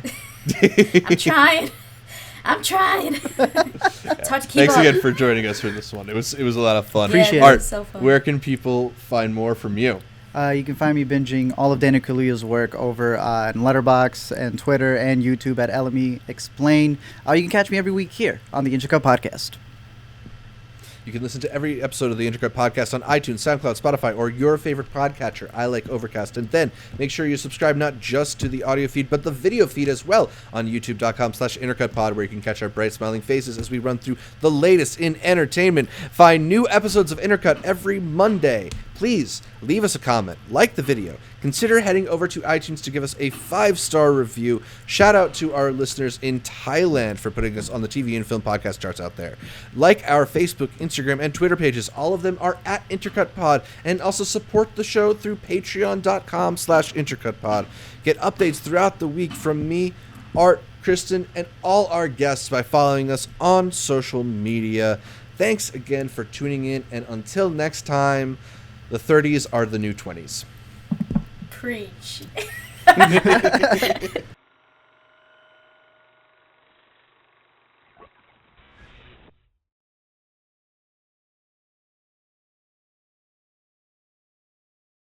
I'm trying. It's hard to keep
Thanks
up.
again for joining us for this one. It was a lot of fun.
Appreciate it.
Art,
so fun.
Where can people find more from you?
You can find me binging all of Daniel Kaluuya's work over on Letterboxd and Twitter and YouTube at LME Explain. You can catch me every week here on the Intercut Podcast.
You can listen to every episode of the Intercut Podcast on iTunes, SoundCloud, Spotify, or your favorite podcatcher. I like Overcast. And then make sure you subscribe not just to the audio feed, but the video feed as well on youtube.com/intercutpod, where you can catch our bright, smiling faces as we run through the latest in entertainment. Find new episodes of Intercut every Monday. Please leave us a comment, like the video, consider heading over to iTunes to give us a 5-star review. Shout out to our listeners in Thailand for putting us on the TV and film podcast charts out there. Like our Facebook, Instagram, and Twitter pages. All of them are at IntercutPod, and also support the show through patreon.com/IntercutPod. Get updates throughout the week from me, Art, Kristen, and all our guests by following us on social media. Thanks again for tuning in, and until next time, the 30s are the new 20s.
Preach.